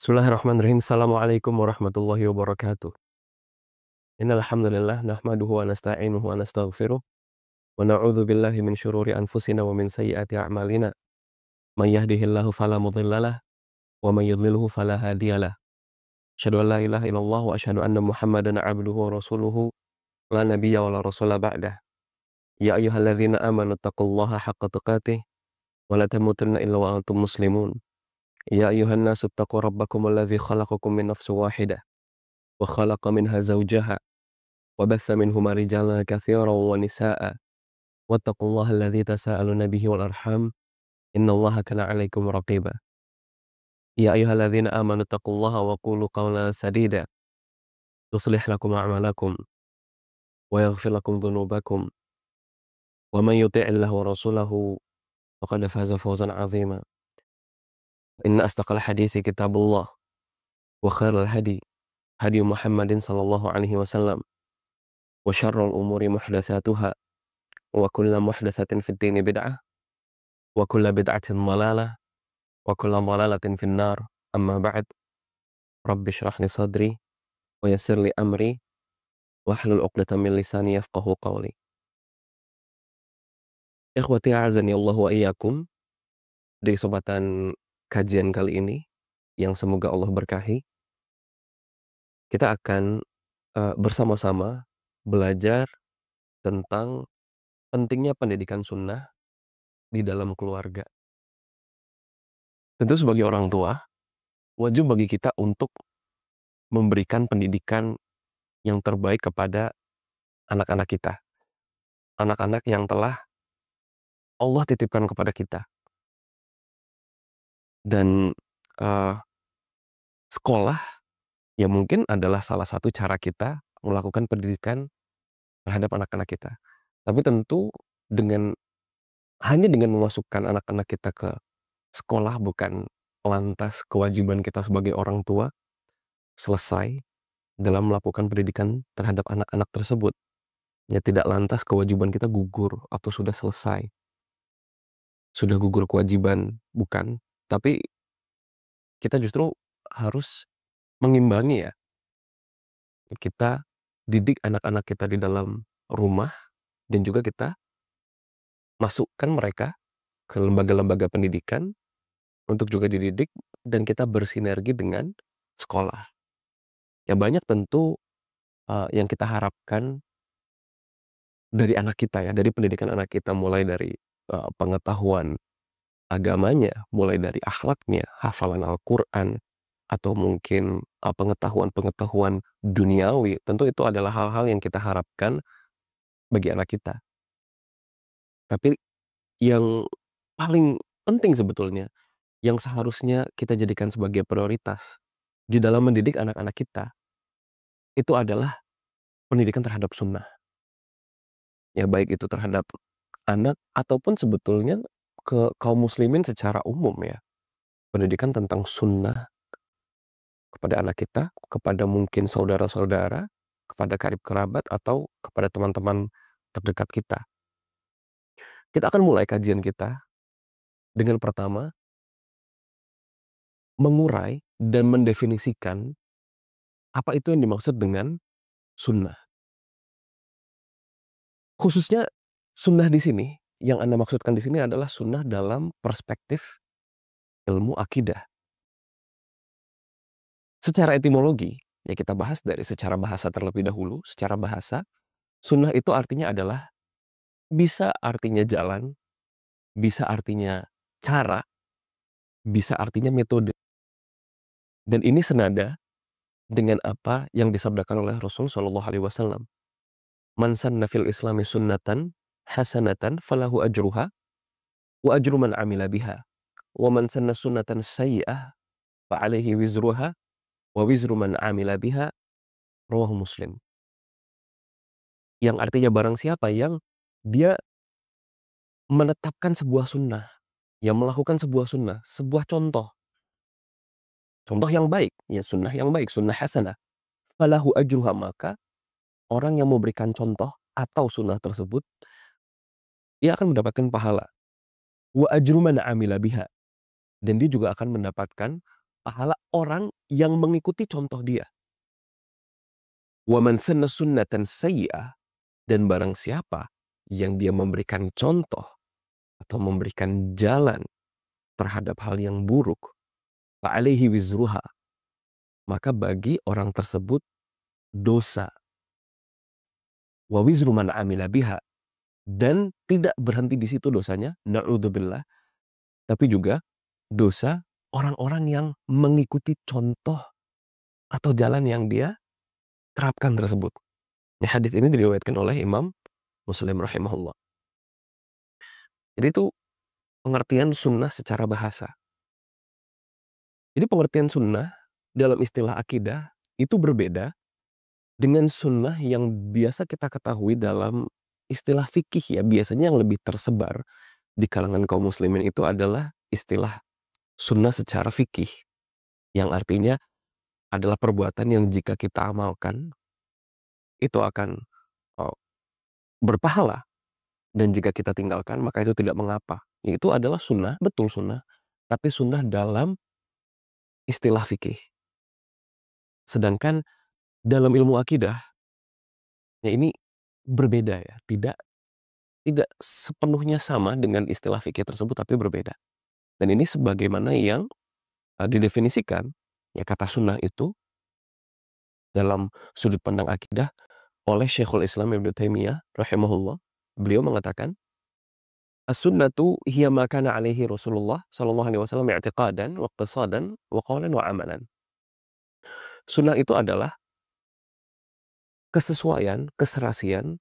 Bismillahirrahmanirrahim. Assalamualaikum warahmatullahi wabarakatuh. Innal hamdalillah nahmaduhu wa nasta'inuhu wa nastaghfiruh wa na'udzu billahi min syururi anfusina wa min sayyiati a'malina. May yahdihillahu fala mudhillalah wa may yudlilhu fala hadiyalah. Asyhadu an la ilaha illallah wa asyhadu anna Muhammadan 'abduhu wa rasuluhu la nabiyya wa la rasula ba'dah. Ya ayyuhalladzina amanu taqullaha haqqa tuqatih wa la tamutunna illa wa antum muslimun. Ya ayyuhan nasu taqu rabbakum alladzi khalaqakum min nafsin wahidah wa khalaqa minha zawjaha وبث منهما رجالا كثيرا ونساء واتقوا الله الذي تساءلون به والأرحام إن الله كان عليكم رقيبا يا أيها الذين آمنوا اتقوا الله وقولوا قولا سديدا يصلح لكم أعمالكم ويغفر لكم ذنوبكم ومن يطع الله ورسوله فقد فاز فوزا عظيما إن أصدق الحديث كتاب الله وخير الهدي هدي محمد صلى الله عليه وسلم وشر الأمور محدثاتها وكل محدثة في الدين بدعة وكل بدعة ضلالة وكل ضلالة في النار أما بعد رب اشرح لي صدري ويسر لي أمري واحلل عقدة من lisani yafqahu qawli. Ikhwati a'azani Allah wa iyyakum. Di kesempatan kajian kali ini yang semoga Allah berkahi, kita akan bersama-sama belajar tentang pentingnya pendidikan sunnah di dalam keluarga. Tentu sebagai orang tua, wajib bagi kita untuk memberikan pendidikan yang terbaik kepada anak-anak kita. Anak-anak yang telah Allah titipkan kepada kita. Dan sekolah ya mungkin adalah salah satu cara kita melakukan pendidikan terhadap anak-anak kita. Tapi tentu hanya dengan memasukkan anak-anak kita ke sekolah bukan lantas kewajiban kita sebagai orang tua selesai dalam melakukan pendidikan terhadap anak-anak tersebut. Ya tidak lantas kewajiban kita gugur atau sudah selesai. Sudah gugur kewajiban, bukan. Tapi kita justru harus mengimbangi ya. Kita didik anak-anak kita di dalam rumah dan juga kita masukkan mereka ke lembaga-lembaga pendidikan untuk juga dididik dan kita bersinergi dengan sekolah. Ya banyak tentu yang kita harapkan dari anak kita ya, dari pendidikan anak kita mulai dari pengetahuan agamanya, mulai dari akhlaknya, hafalan Al-Quran, atau mungkin pengetahuan-pengetahuan duniawi. Tentu itu adalah hal-hal yang kita harapkan bagi anak kita. Tapi yang paling penting sebetulnya, yang seharusnya kita jadikan sebagai prioritas di dalam mendidik anak-anak kita, itu adalah pendidikan terhadap sunnah. Ya baik itu terhadap anak ataupun sebetulnya ke kaum muslimin secara umum ya. Pendidikan tentang sunnah kepada anak kita, kepada mungkin saudara-saudara, kepada karib kerabat, atau kepada teman-teman terdekat kita. Kita akan mulai kajian kita dengan pertama, mengurai dan mendefinisikan apa itu yang dimaksud dengan sunnah. Khususnya sunnah di sini, yang Anda maksudkan di sini adalah sunnah dalam perspektif ilmu akidah. Secara etimologi, ya kita bahas dari secara bahasa terlebih dahulu. Secara bahasa, sunnah itu artinya adalah, bisa artinya jalan, bisa artinya cara, bisa artinya metode. Dan ini senada dengan apa yang disabdakan oleh Rasul Shallallahu Alaihi Wasallam. Man sanna fil Islami sunnatan hasanatan falahu ajruha wa ajru man amila biha. Wa man sanna sunnatan sayyi'ah fa alaihi wizruha wa wizru man amila biha. Rawahu Muslim. Yang artinya barang siapa yang dia menetapkan sebuah sunnah, yang melakukan sebuah sunnah, sebuah contoh yang baik, ya sunnah yang baik, sunnah hasanah. Falahu ajruha, maka orang yang memberikan contoh atau sunnah tersebut, dia akan mendapatkan pahala. Wa ajru man amila biha, dan dia juga akan mendapatkan pahala orang yang mengikuti contoh dia. Wa man sanna sunnatan sayyi'ah, dan barang siapa yang dia memberikan contoh atau memberikan jalan terhadap hal yang buruk, fa alaihi wizruha, maka bagi orang tersebut dosa, wa wizru man amila biha, dan tidak berhenti di situ dosanya, na'udzubillah, tapi juga dosa orang-orang yang mengikuti contoh atau jalan yang dia terapkan tersebut. Hadis ini diriwayatkan oleh Imam Muslim rahimahullah. Jadi itu pengertian sunnah secara bahasa. Jadi pengertian sunnah dalam istilah akidah itu berbeda dengan sunnah yang biasa kita ketahui dalam istilah fikih ya. Biasanya yang lebih tersebar di kalangan kaum muslimin itu adalah istilah sunnah secara fikih. Yang artinya adalah perbuatan yang jika kita amalkan itu akan berpahala. Dan jika kita tinggalkan maka itu tidak mengapa. Itu adalah sunnah, betul sunnah. Tapi sunnah dalam istilah fikih. Sedangkan dalam ilmu akidah, ya ini berbeda ya. Tidak sepenuhnya sama dengan istilah fikih tersebut, tapi berbeda. Dan ini sebagaimana yang didefinisikan, ya kata sunnah itu dalam sudut pandang akidah oleh Syekhul Islam Ibnu Taimiyah rahimahullah. Beliau mengatakan, as-sunnatu hiya ma kana alaihi Rasulullah sallallahu alaihi wasallam i'tiqadan wa iqtisadan wa qawlan wa amalan. Sunnah itu adalah kesesuaian, keserasian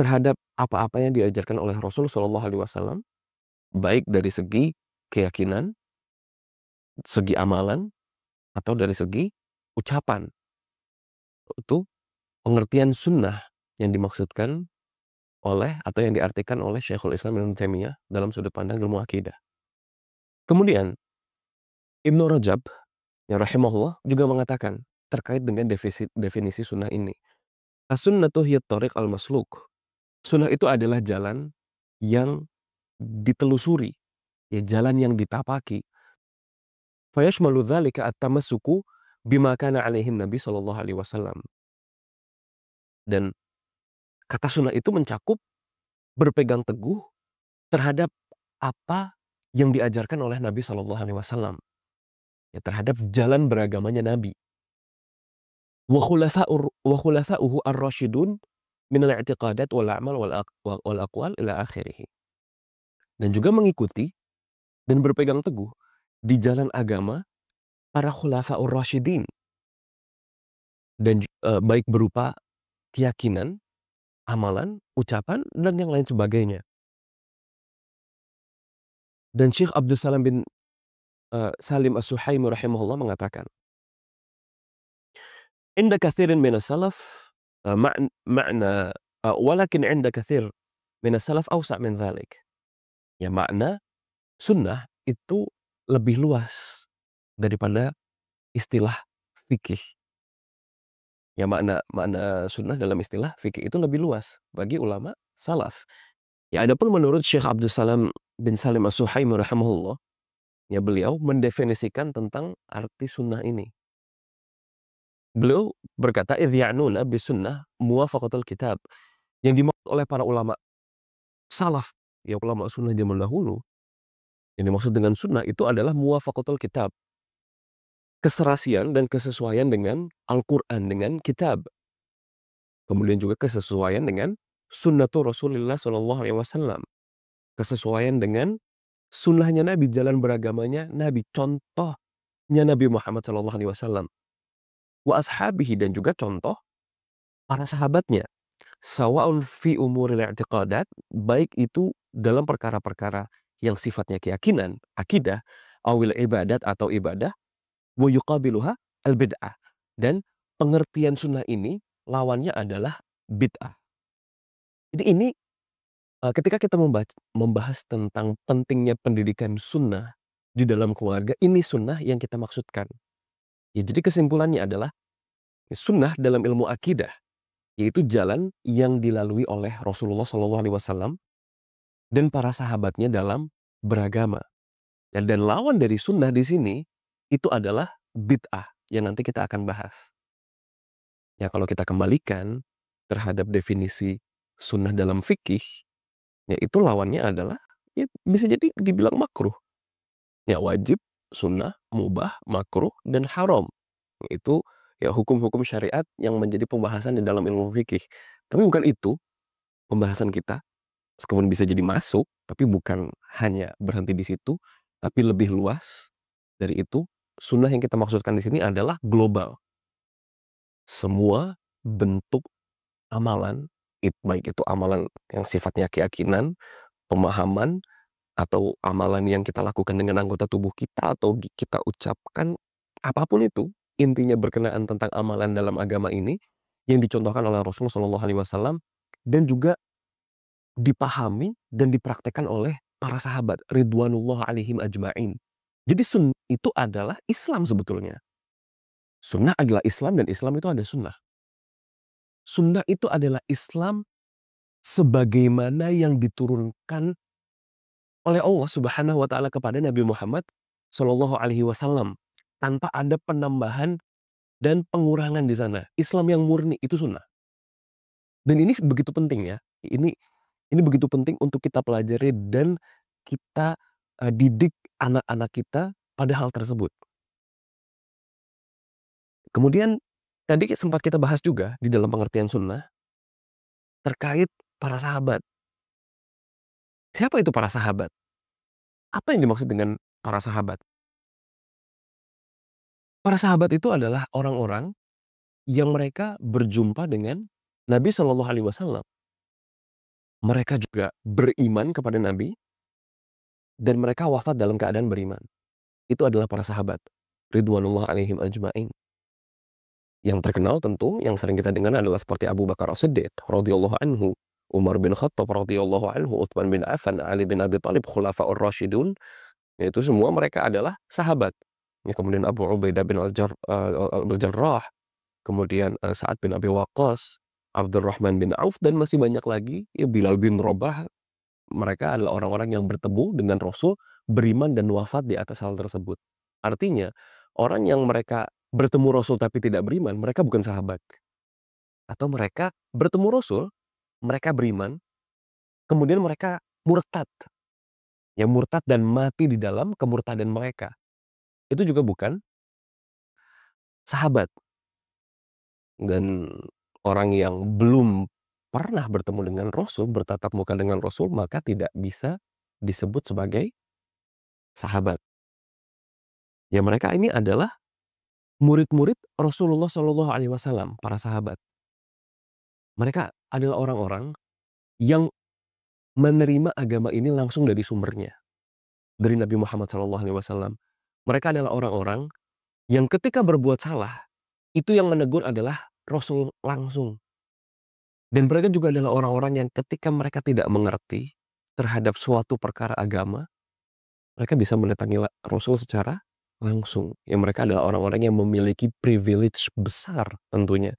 terhadap apa-apa yang diajarkan oleh Rasul sallallahu alaihi wasallam, baik dari segi keyakinan, segi amalan, atau dari segi ucapan. Itu pengertian sunnah yang dimaksudkan oleh atau yang diartikan oleh Syekhul Islam Ibnu Taimiyah dalam sudut pandang ilmu akidah. Kemudian Ibnu Rajab ya rahimahullah juga mengatakan terkait dengan definisi sunnah ini. As-sunnatu hiya thariq al-masluk. Sunnah itu adalah jalan yang ditelusuri, ya jalan yang ditapaki. Fayashmalu dzalika at-tamassuku bima kana alaihi Nabi sallallahu alaihi wasallam. Dan kata sunnah itu mencakup berpegang teguh terhadap apa yang diajarkan oleh Nabi sallallahu alaihi wasallam. Ya, terhadap jalan beragamanya Nabi. Wa khulafa'uhu ar-rasyidun min al-i'tiqadat wal a'mal wal aqwal ila akhirih. Dan juga mengikuti dan berpegang teguh di jalan agama para khulafa'ur rasyidin. Dan baik berupa keyakinan, amalan, ucapan, dan yang lain sebagainya. Dan Syekh Abdul Salam bin Salim As-Suhaimi rahimahullah mengatakan, "Inda katsirin minas salaf ma'na walakin 'inda katsir minas salaf awsa' min dzalik." Ya makna sunnah itu lebih luas daripada istilah fikih. Ya makna sunnah dalam istilah fikih itu lebih luas bagi ulama salaf. Ya adapun menurut Syekh Abdul Salam bin Salim As-Suhaimi rahimahullah, ya beliau mendefinisikan tentang arti sunnah ini. Beliau berkata, "Idh ya'nuna bisunnah muwafaqatul kitab." Yang dimaksud oleh para ulama salaf, ya ulama sunnah zaman dahulu, yang dimaksud dengan sunnah itu adalah muwafaqatul kitab. Keserasian dan kesesuaian dengan Al-Quran, dengan kitab. Kemudian juga kesesuaian dengan sunnatul Rasulullah sallallahu alaihi wasallam. Kesesuaian dengan sunnahnya Nabi, jalan beragamanya Nabi, contohnya Nabi Muhammad sallallahu alaihi wasallam. Wa ashabihi, dan juga contoh para sahabatnya. Sawa'un fi umuril i'tiqadat, baik itu dalam perkara-perkara yang sifatnya keyakinan, akidah, awil ibadat atau ibadah, wa yuqabiluha al-bid'ah. Dan pengertian sunnah ini lawannya adalah bid'ah. Jadi ini ketika kita membahas tentang pentingnya pendidikan sunnah di dalam keluarga, ini sunnah yang kita maksudkan. Ya, jadi kesimpulannya adalah sunnah dalam ilmu akidah, yaitu jalan yang dilalui oleh Rasulullah SAW dan para sahabatnya dalam beragama. Dan lawan dari sunnah di sini itu adalah bid'ah yang nanti kita akan bahas. Ya kalau kita kembalikan terhadap definisi sunnah dalam fikih, ya itu lawannya adalah, ya bisa jadi dibilang makruh. Ya wajib, sunnah, mubah, makruh, dan haram. Itu ya hukum-hukum syariat yang menjadi pembahasan di dalam ilmu fikih. Tapi bukan itu pembahasan kita. Meskipun bisa jadi masuk, tapi bukan hanya berhenti di situ, tapi lebih luas dari itu. Sunnah yang kita maksudkan di sini adalah global. Semua bentuk amalan, baik itu amalan yang sifatnya keyakinan, pemahaman, atau amalan yang kita lakukan dengan anggota tubuh kita atau kita ucapkan, apapun itu, intinya berkenaan tentang amalan dalam agama ini yang dicontohkan oleh Rasulullah SAW dan juga dipahami dan dipraktekkan oleh para sahabat ridwanullah alaihim ajma'in. Jadi itu adalah Islam sebetulnya. Sunnah adalah Islam dan Islam itu ada sunnah. Sunnah itu adalah Islam sebagaimana yang diturunkan oleh Allah Subhanahu wa taala kepada Nabi Muhammad Shallallahu alaihi wasallam tanpa ada penambahan dan pengurangan di sana. Islam yang murni itu sunnah. Dan ini begitu penting ya. Ini begitu penting untuk kita pelajari dan kita didik anak-anak kita pada hal tersebut. Kemudian tadi sempat kita bahas juga di dalam pengertian sunnah terkait para sahabat. Siapa itu para sahabat? Apa yang dimaksud dengan para sahabat? Para sahabat itu adalah orang-orang yang mereka berjumpa dengan Nabi Shallallahu Alaihi Wasallam. Mereka juga beriman kepada Nabi dan mereka wafat dalam keadaan beriman. Itu adalah para sahabat. Ridwanullah alaihim ajma'in. Yang terkenal tentu yang sering kita dengar adalah seperti Abu Bakar As-Siddiq radhiyallahu anhu, Umar bin Khattab radhiyallahu anhu, Utsman bin Affan, Ali bin Abi Thalib, Khulafaur Rasyidun. Itu semua mereka adalah sahabat. Ya, kemudian Abu Ubaidah bin Al-Jarrah, kemudian Sa'ad bin Abi Waqqas, Abdurrahman bin Auf, dan masih banyak lagi, ya Bilal bin Rabah. Mereka adalah orang-orang yang bertemu dengan Rasul, beriman dan wafat di atas hal tersebut. Artinya, orang yang mereka bertemu Rasul tapi tidak beriman, mereka bukan sahabat. Atau mereka bertemu Rasul, mereka beriman, kemudian mereka murtad. Ya murtad dan mati di dalam kemurtadan mereka. Itu juga bukan sahabat. Dan orang yang belum pernah bertemu dengan Rasul, bertatap muka dengan Rasul, maka tidak bisa disebut sebagai sahabat. Ya mereka ini adalah murid-murid Rasulullah Shallallahu Alaihi Wasallam, para sahabat. Mereka adalah orang-orang yang menerima agama ini langsung dari sumbernya, dari Nabi Muhammad Shallallahu Alaihi Wasallam. Mereka adalah orang-orang yang ketika berbuat salah, itu yang menegur adalah Rasul langsung. Dan mereka juga adalah orang-orang yang ketika mereka tidak mengerti terhadap suatu perkara agama, mereka bisa mendatangi Rasul secara langsung. Ya mereka adalah orang-orang yang memiliki privilege besar tentunya.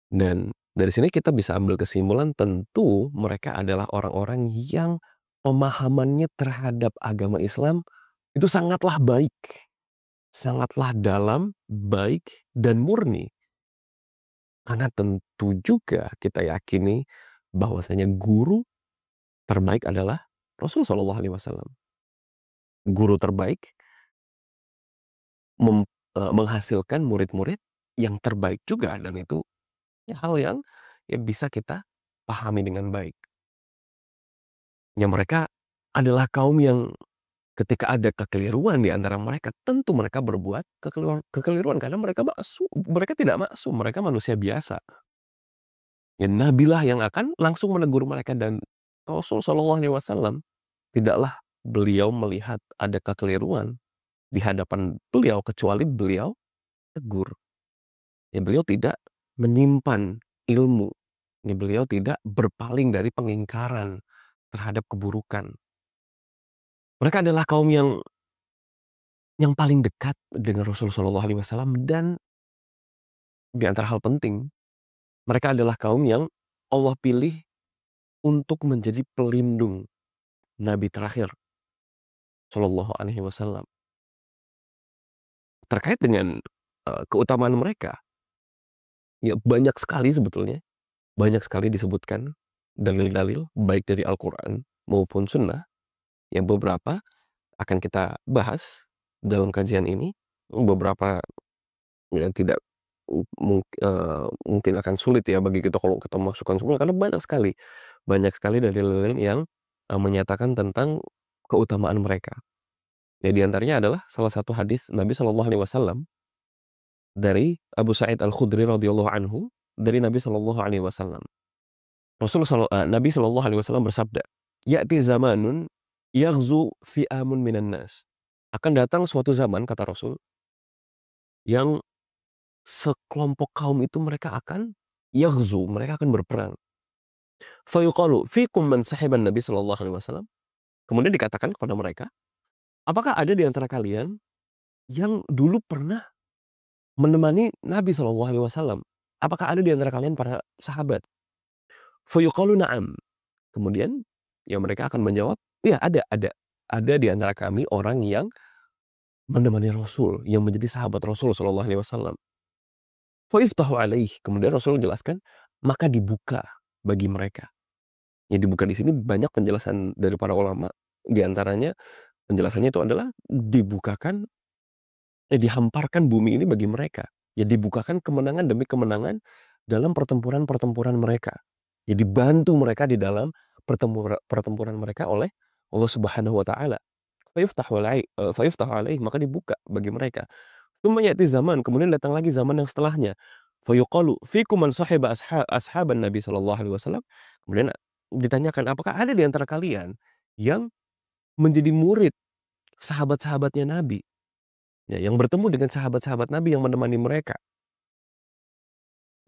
Dan dari sini kita bisa ambil kesimpulan tentu mereka adalah orang-orang yang pemahamannya terhadap agama Islam itu sangatlah baik. Sangatlah dalam, baik, dan murni. Karena tentu juga kita yakini bahwasanya guru terbaik adalah Rasulullah Shallallahu Alaihi Wasallam. Guru terbaik menghasilkan murid-murid yang terbaik juga, dan itu ya hal yang ya bisa kita pahami dengan baik. Ya mereka adalah kaum yang ketika ada kekeliruan di antara mereka, tentu mereka berbuat kekeliruan karena mereka tidak maksum, mereka manusia biasa. Ya Nabilah yang akan langsung menegur mereka, dan Rasul Shallallahu Alaihi Wasallam tidaklah beliau melihat ada kekeliruan di hadapan beliau kecuali beliau tegur. Ya beliau tidak menyimpan ilmu. Ya beliau tidak berpaling dari pengingkaran terhadap keburukan. Mereka adalah kaum yang paling dekat dengan Rasulullah Shallallahu Alaihi Wasallam, dan di antara hal penting, mereka adalah kaum yang Allah pilih untuk menjadi pelindung Nabi terakhir Shallallahu Alaihi Wasallam. terkait dengan, keutamaan mereka, ya banyak sekali sebetulnya, banyak sekali disebutkan dalil-dalil baik dari Al-Qur'an maupun Sunnah, yang beberapa akan kita bahas dalam kajian ini, beberapa yang tidak mungkin akan sulit ya bagi kita kalau kita masukkan semua karena banyak sekali dalil-dalil yang, menyatakan tentang keutamaan mereka. Ya di antaranya adalah salah satu hadis Nabi SAW dari Abu Sa'id Al-Khudri radhiyallahu anhu, dari Nabi SAW. Nabi SAW bersabda, "Ya'ti zamanun yaghzu fi'amun minan nas." Akan datang suatu zaman kata Rasul, yang sekelompok kaum itu mereka akan yaghzu, mereka akan berperang. Fayuqalu fikum man sahiban Nabi SAW. Kemudian dikatakan kepada mereka, apakah ada di antara kalian yang dulu pernah menemani Nabi SAW? Apakah ada di antara kalian para sahabat? Fayuqalu na'am. Kemudian ya mereka akan menjawab, iya ada, ada. Ada di antara kami orang yang menemani Rasul, yang menjadi sahabat Rasul SAW. Fayuftahu alaih. Kemudian Rasul jelaskan, maka dibuka bagi mereka. Yang dibuka di sini banyak penjelasan dari para ulama. Di antaranya penjelasannya itu adalah dibukakan, dihamparkan bumi ini bagi mereka. Ya dibukakan kemenangan demi kemenangan dalam pertempuran-pertempuran mereka. Ya dibantu mereka di dalam pertempuran mereka oleh Allah Subhanahu wa taala. Fayuftahu alaih, maka dibuka bagi mereka. Tsumma ya'ti zaman, kemudian datang lagi zaman yang setelahnya. Fayuqalu fikum man sahiba ashaban Nabi sallallahu alaihi wasallam. Kemudian ditanyakan, apakah ada di antara kalian yang menjadi murid sahabat-sahabatnya Nabi? Ya, yang bertemu dengan sahabat-sahabat Nabi yang menemani mereka.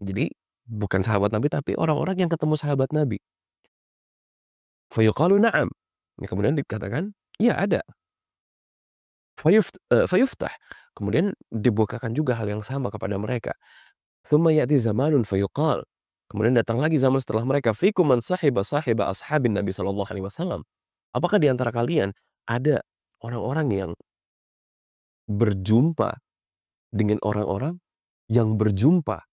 Jadi bukan sahabat Nabi tapi orang-orang yang ketemu sahabat Nabi. Fayuqalu na'am. Ya, kemudian dikatakan, iya ada. Fayuftah. Kemudian dibukakan juga hal yang sama kepada mereka. Tsumma ya'ti zamanun fayuqal. Kemudian datang lagi zaman setelah mereka, fikum man sahiba ashabin Nabi sallallahu alaihi wasallam. Apakah di antara kalian ada orang-orang yang berjumpa dengan orang-orang yang berjumpa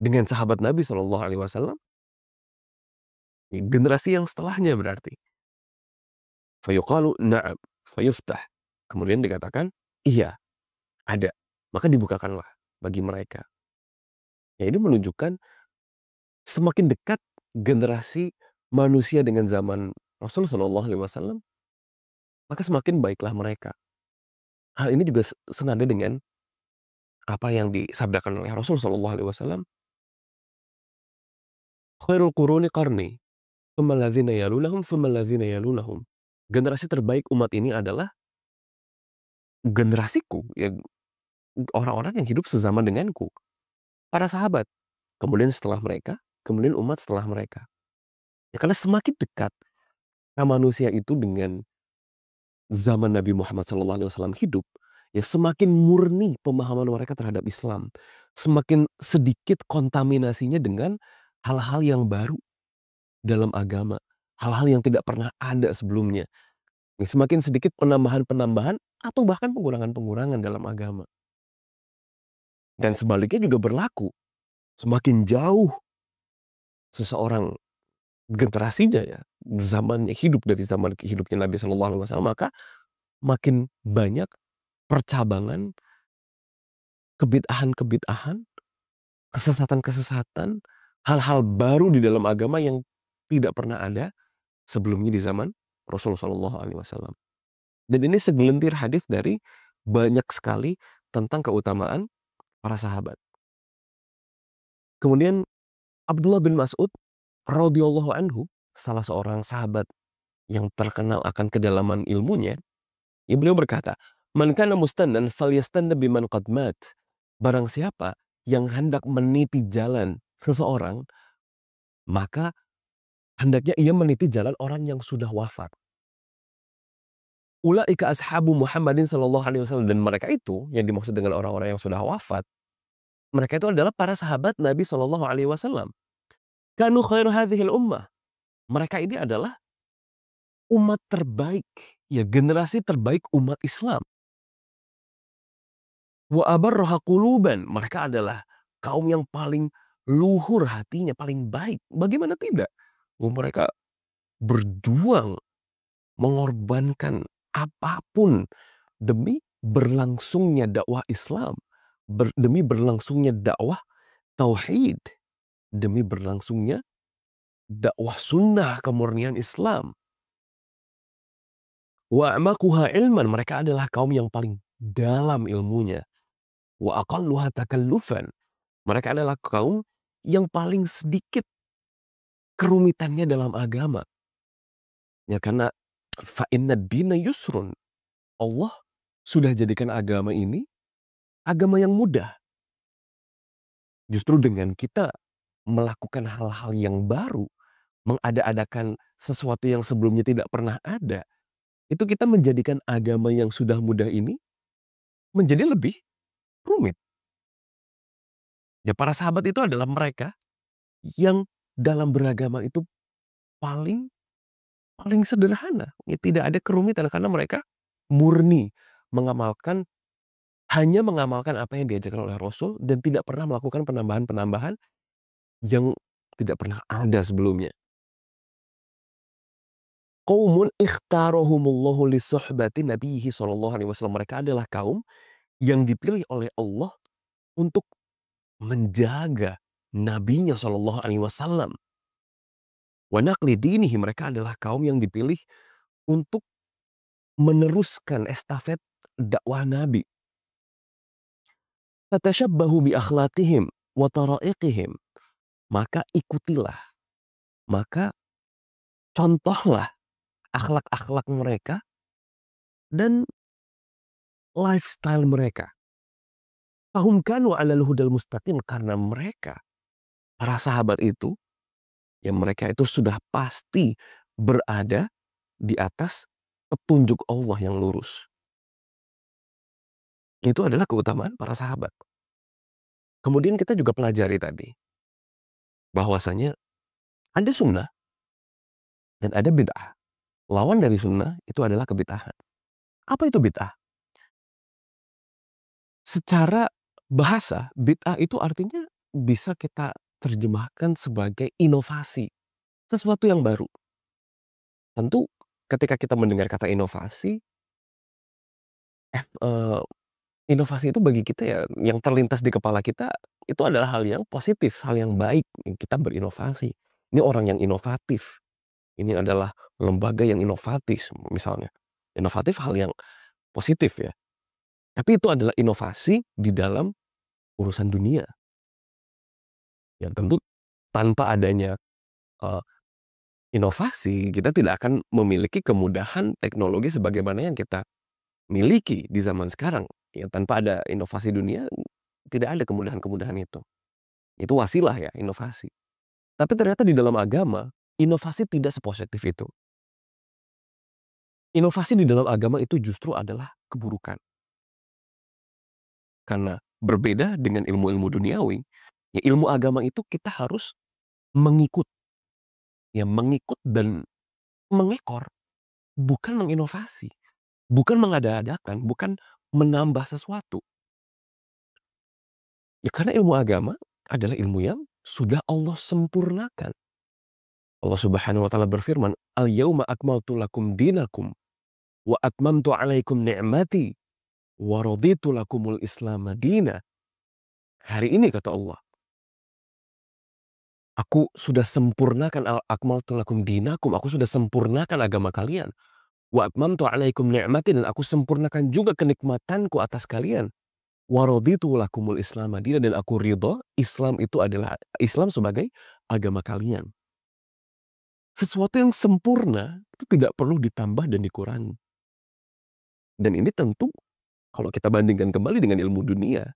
dengan sahabat Nabi sallallahu alaihi wasallam? Generasi yang setelahnya berarti. Fayuqalu na'am, fayuftah. Kemudian dikatakan, iya, ada. Maka dibukakanlah bagi mereka. Ya ini menunjukkan semakin dekat generasi manusia dengan zaman Rasul Shallallahu Alaihi Wasallam, maka semakin baiklah mereka. Hal ini juga senada dengan apa yang disabdakan oleh Rasul Shallallahu Alaihi Wasallam. Khairul quruni qarni, tsumma alladzina yalunahum, tsumma alladzina yalunahum. Generasi terbaik umat ini adalah generasiku, ya orang-orang yang hidup sezaman denganku, para sahabat. Kemudian setelah mereka, kemudian umat setelah mereka. Ya, karena semakin dekat manusia itu dengan zaman Nabi Muhammad SAW hidup, ya semakin murni pemahaman mereka terhadap Islam. Semakin sedikit kontaminasinya dengan hal-hal yang baru dalam agama. Hal-hal yang tidak pernah ada sebelumnya. Ya, semakin sedikit penambahan-penambahan atau bahkan pengurangan-pengurangan dalam agama. Dan sebaliknya juga berlaku. Semakin jauh seseorang generasinya ya, zamannya hidup dari zaman hidupnya Nabi SAW, maka makin banyak percabangan, kebid'ahan-kebid'ahan, kesesatan-kesesatan, hal-hal baru di dalam agama yang tidak pernah ada sebelumnya di zaman Rasulullah SAW. Dan ini segelintir hadis dari banyak sekali tentang keutamaan para sahabat. Kemudian Abdullah bin Mas'ud radhiyallahu anhu, salah seorang sahabat yang terkenal akan kedalaman ilmunya, ya beliau berkata, "Man kana mustannan falyastanna biman qad mat." Barang siapa yang hendak meniti jalan seseorang, maka hendaknya ia meniti jalan orang yang sudah wafat. Ulaika ashabu Muhammadin sallallahu alaihi wasallam, dan mereka itu yang dimaksud dengan orang-orang yang sudah wafat, mereka itu adalah para sahabat Nabi sallallahu alaihi wasallam. Kanu khairu hadhil ummah. Mereka ini adalah umat terbaik, ya generasi terbaik umat Islam. Wa abarraha quluban, mereka adalah kaum yang paling luhur hatinya, paling baik. Bagaimana tidak? Mereka berjuang, mengorbankan apapun demi berlangsungnya dakwah Islam, demi berlangsungnya dakwah tauhid, demi berlangsungnya dakwah sunnah kemurnian Islam. Wa a'maquha ilman, mereka adalah kaum yang paling dalam ilmunya. Wa aqalluha takallufan, mereka adalah kaum yang paling sedikit kerumitannya dalam agama. Ya karena fa inna dina yusrun. Allah sudah jadikan agama ini agama yang mudah. Justru dengan kita melakukan hal-hal yang baru, mengada-adakan sesuatu yang sebelumnya tidak pernah ada, itu kita menjadikan agama yang sudah mudah ini menjadi lebih rumit. Ya para sahabat itu adalah mereka yang dalam beragama itu paling paling sederhana. Ya, tidak ada kerumitan karena mereka murni mengamalkan hanya mengamalkan apa yang diajarkan oleh Rasul dan tidak pernah melakukan penambahan-penambahan yang tidak pernah ada sebelumnya. Qaumun ikhtarahumullahu li suhbati nabiyhi sallallahu alaihi wasallam. Mereka adalah kaum yang dipilih oleh Allah untuk menjaga nabinya sallallahu alaihi wasallam. Wa naqli dinihi, mereka adalah kaum yang dipilih untuk meneruskan estafet dakwah Nabi. Tatashabbahu bi akhlaqihim wa tara'iqihim. Maka ikutilah, maka contohlah akhlak-akhlak mereka dan lifestyle mereka. Fahum kanu 'alal hudal mustaqim, karena mereka, para sahabat itu, yang mereka itu sudah pasti berada di atas petunjuk Allah yang lurus. Itu adalah keutamaan para sahabat. Kemudian kita juga pelajari tadi, bahwasanya ada sunnah dan ada bid'ah. Lawan dari sunnah itu adalah kebid'ahan. Apa itu bid'ah? Secara bahasa, bid'ah itu artinya bisa kita terjemahkan sebagai inovasi, sesuatu yang baru. Tentu ketika kita mendengar kata inovasi, inovasi itu bagi kita ya, yang terlintas di kepala kita, itu adalah hal yang positif, hal yang baik, kita berinovasi. Ini orang yang inovatif, ini adalah lembaga yang inovatif misalnya. Inovatif hal yang positif ya. Tapi itu adalah inovasi di dalam urusan dunia. Ya tentu tanpa adanya, eee, inovasi, kita tidak akan memiliki kemudahan teknologi sebagaimana yang kita miliki di zaman sekarang. Ya tanpa ada inovasi dunia, tidak ada kemudahan-kemudahan itu. Itu wasilah ya, inovasi. Tapi ternyata di dalam agama, inovasi tidak sepositif itu. Inovasi di dalam agama itu justru adalah keburukan. Karena berbeda dengan ilmu-ilmu duniawi, ya ilmu agama itu kita harus mengikut. Ya mengikut dan mengekor, bukan menginovasi, bukan mengada-adakan, bukan menambah sesuatu. Ya karena ilmu agama adalah ilmu yang sudah Allah sempurnakan. Allah Subhanahu wa taala berfirman, "Al-yauma akmaltu lakum dinakum wa atmamtu 'alaikum ni'mati wa raditu lakumul Islam madina." Hari ini kata Allah, aku sudah sempurnakan akmaltu lakum dinakum, aku sudah sempurnakan agama kalian. Wa atmamtu 'alaikum ni'mati, dan aku sempurnakan juga kenikmatanku atas kalian. Wa raditu lakumul Islam madina, dan aku ridha Islam itu adalah Islam sebagai agama kalian. Sesuatu yang sempurna itu tidak perlu ditambah dan dikurangi. Dan ini tentu kalau kita bandingkan kembali dengan ilmu dunia,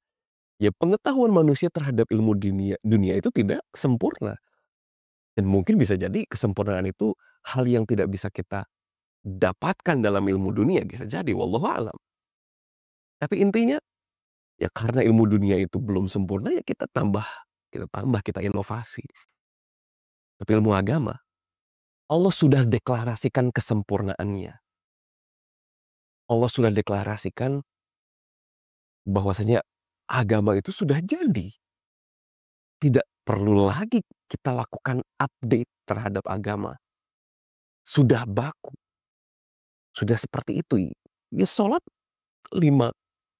ya pengetahuan manusia terhadap ilmu dunia itu tidak sempurna. Dan mungkin bisa jadi kesempurnaan itu hal yang tidak bisa kita dapatkan dalam ilmu dunia, bisa jadi, wallahu a'lam. Tapi intinya, ya karena ilmu dunia itu belum sempurna, ya kita tambah, kita inovasi. Tapi ilmu agama, Allah sudah deklarasikan kesempurnaannya. Allah sudah deklarasikan bahwasanya agama itu sudah jadi. Tidak perlu lagi kita lakukan update terhadap agama. Sudah baku, sudah seperti itu. Ya sholat 5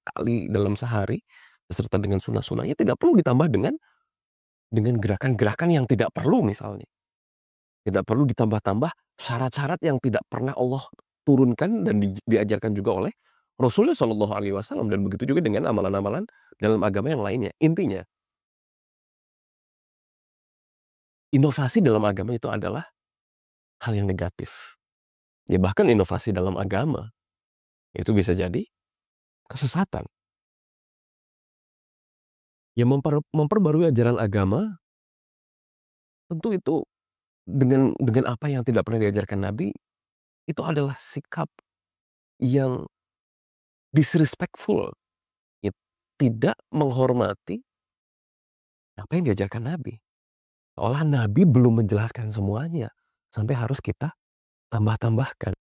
kali dalam sehari, beserta dengan sunnah-sunnahnya tidak perlu ditambah dengan gerakan-gerakan yang tidak perlu misalnya. Tidak perlu ditambah-tambah syarat-syarat yang tidak pernah Allah turunkan dan diajarkan juga oleh Rasulullah Shallallahu Alaihi Wasallam, dan begitu juga dengan amalan-amalan dalam agama yang lainnya. Intinya, inovasi dalam agama itu adalah hal yang negatif. Ya bahkan inovasi dalam agama itu bisa jadi kesesatan. Ya memperbarui ajaran agama tentu itu dengan apa yang tidak pernah diajarkan Nabi, itu adalah sikap yang disrespectful, ya, tidak menghormati apa yang diajarkan Nabi. Seolah Nabi belum menjelaskan semuanya, sampai harus kita tambah-tambahkan.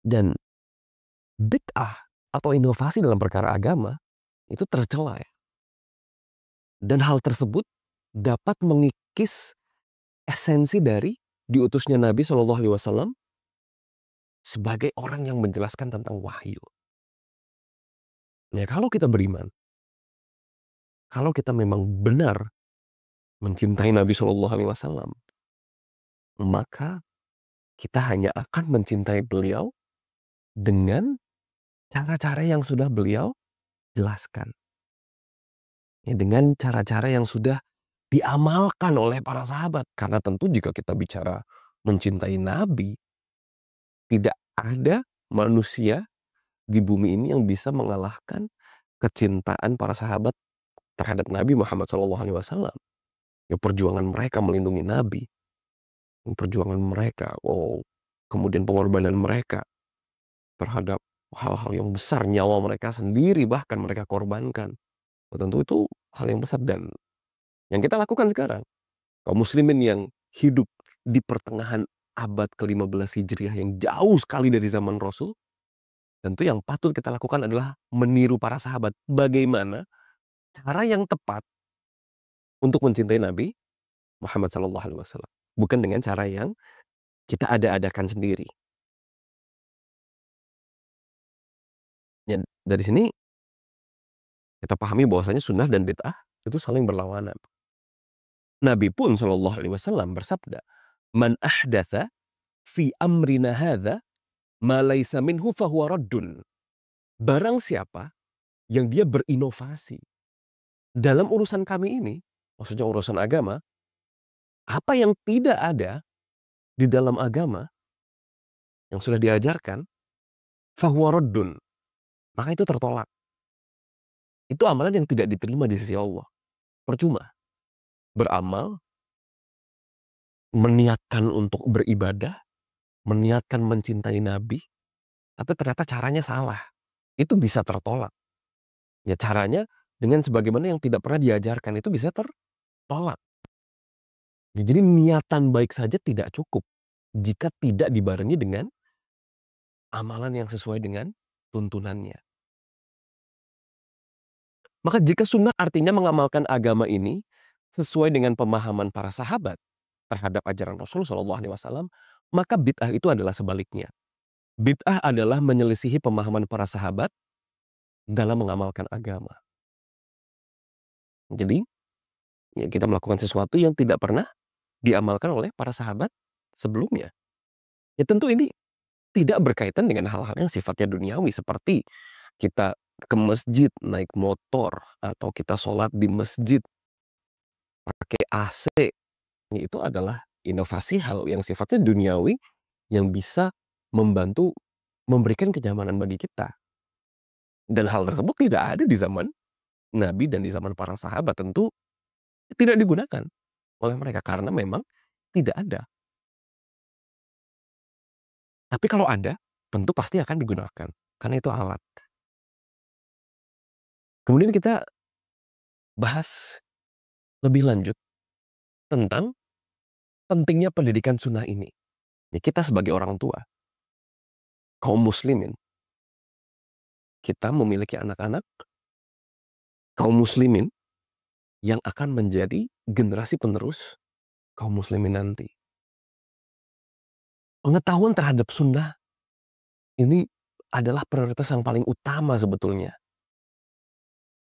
Dan bid'ah atau inovasi dalam perkara agama itu tercela ya. Dan hal tersebut dapat mengikis esensi dari diutusnya Nabi Shallallahu Alaihi Wasallam sebagai orang yang menjelaskan tentang wahyu. Ya kalau kita beriman, kalau kita memang benar mencintai Nabi Shallallahu Alaihi Wasallam, maka kita hanya akan mencintai beliau dengan cara-cara yang sudah beliau jelaskan. Ya, dengan cara-cara yang sudah diamalkan oleh para sahabat. Karena tentu jika kita bicara mencintai Nabi, tidak ada manusia di bumi ini yang bisa mengalahkan kecintaan para sahabat terhadap Nabi Muhammad SAW. Ya, perjuangan mereka melindungi Nabi, perjuangan mereka, kemudian pengorbanan mereka terhadap hal-hal yang besar, nyawa mereka sendiri bahkan mereka korbankan. Tentu itu hal yang besar, dan yang kita lakukan sekarang, kaum muslimin yang hidup di pertengahan abad ke-15 Hijriah yang jauh sekali dari zaman Rasul, tentu yang patut kita lakukan adalah meniru para sahabat. Bagaimana cara yang tepat untuk mencintai Nabi Muhammad SAW. Bukan dengan cara yang kita ada-adakan sendiri. Ya, dari sini kita pahami bahwasanya sunnah dan bid'ah itu saling berlawanan. Nabi pun Shallallahu Alaihi Wasallam bersabda, "Man ahdatha fi amrina hadza ma laisa minhu fahuwa raddun." Barang siapa yang dia berinovasi dalam urusan kami ini, maksudnya urusan agama, apa yang tidak ada di dalam agama yang sudah diajarkan, fahuwa raddun, maka itu tertolak. Itu amalan yang tidak diterima di sisi Allah. Percuma beramal, meniatkan untuk beribadah, meniatkan mencintai Nabi, tapi ternyata caranya salah. Itu bisa tertolak. Ya caranya dengan sebagaimana yang tidak pernah diajarkan itu bisa tertolak. Ya, jadi niatan baik saja tidak cukup jika tidak dibarengi dengan amalan yang sesuai dengan tuntunannya. Maka jika sunnah artinya mengamalkan agama ini sesuai dengan pemahaman para sahabat terhadap ajaran Rasul Shallallahu Alaihi Wasallam, maka bid'ah itu adalah sebaliknya. Bid'ah adalah menyelisihi pemahaman para sahabat dalam mengamalkan agama. Jadi, ya kita melakukan sesuatu yang tidak pernah diamalkan oleh para sahabat sebelumnya. Ya tentu ini tidak berkaitan dengan hal-hal yang sifatnya duniawi, seperti kita ke masjid naik motor, atau kita sholat di masjid pakai AC. Ya, itu adalah inovasi hal yang sifatnya duniawi yang bisa membantu memberikan kenyamanan bagi kita. Dan hal tersebut tidak ada di zaman Nabi dan di zaman para sahabat. Tentu tidak digunakan oleh mereka karena memang tidak ada. Tapi kalau ada, tentu pasti akan digunakan karena itu alat. Kemudian kita bahas lebih lanjut tentang pentingnya pendidikan sunnah ini. Ya, kita sebagai orang tua, kaum muslimin, kita memiliki anak-anak kaum muslimin yang akan menjadi generasi penerus kaum muslimin nanti. Pengetahuan terhadap sunnah ini adalah prioritas yang paling utama sebetulnya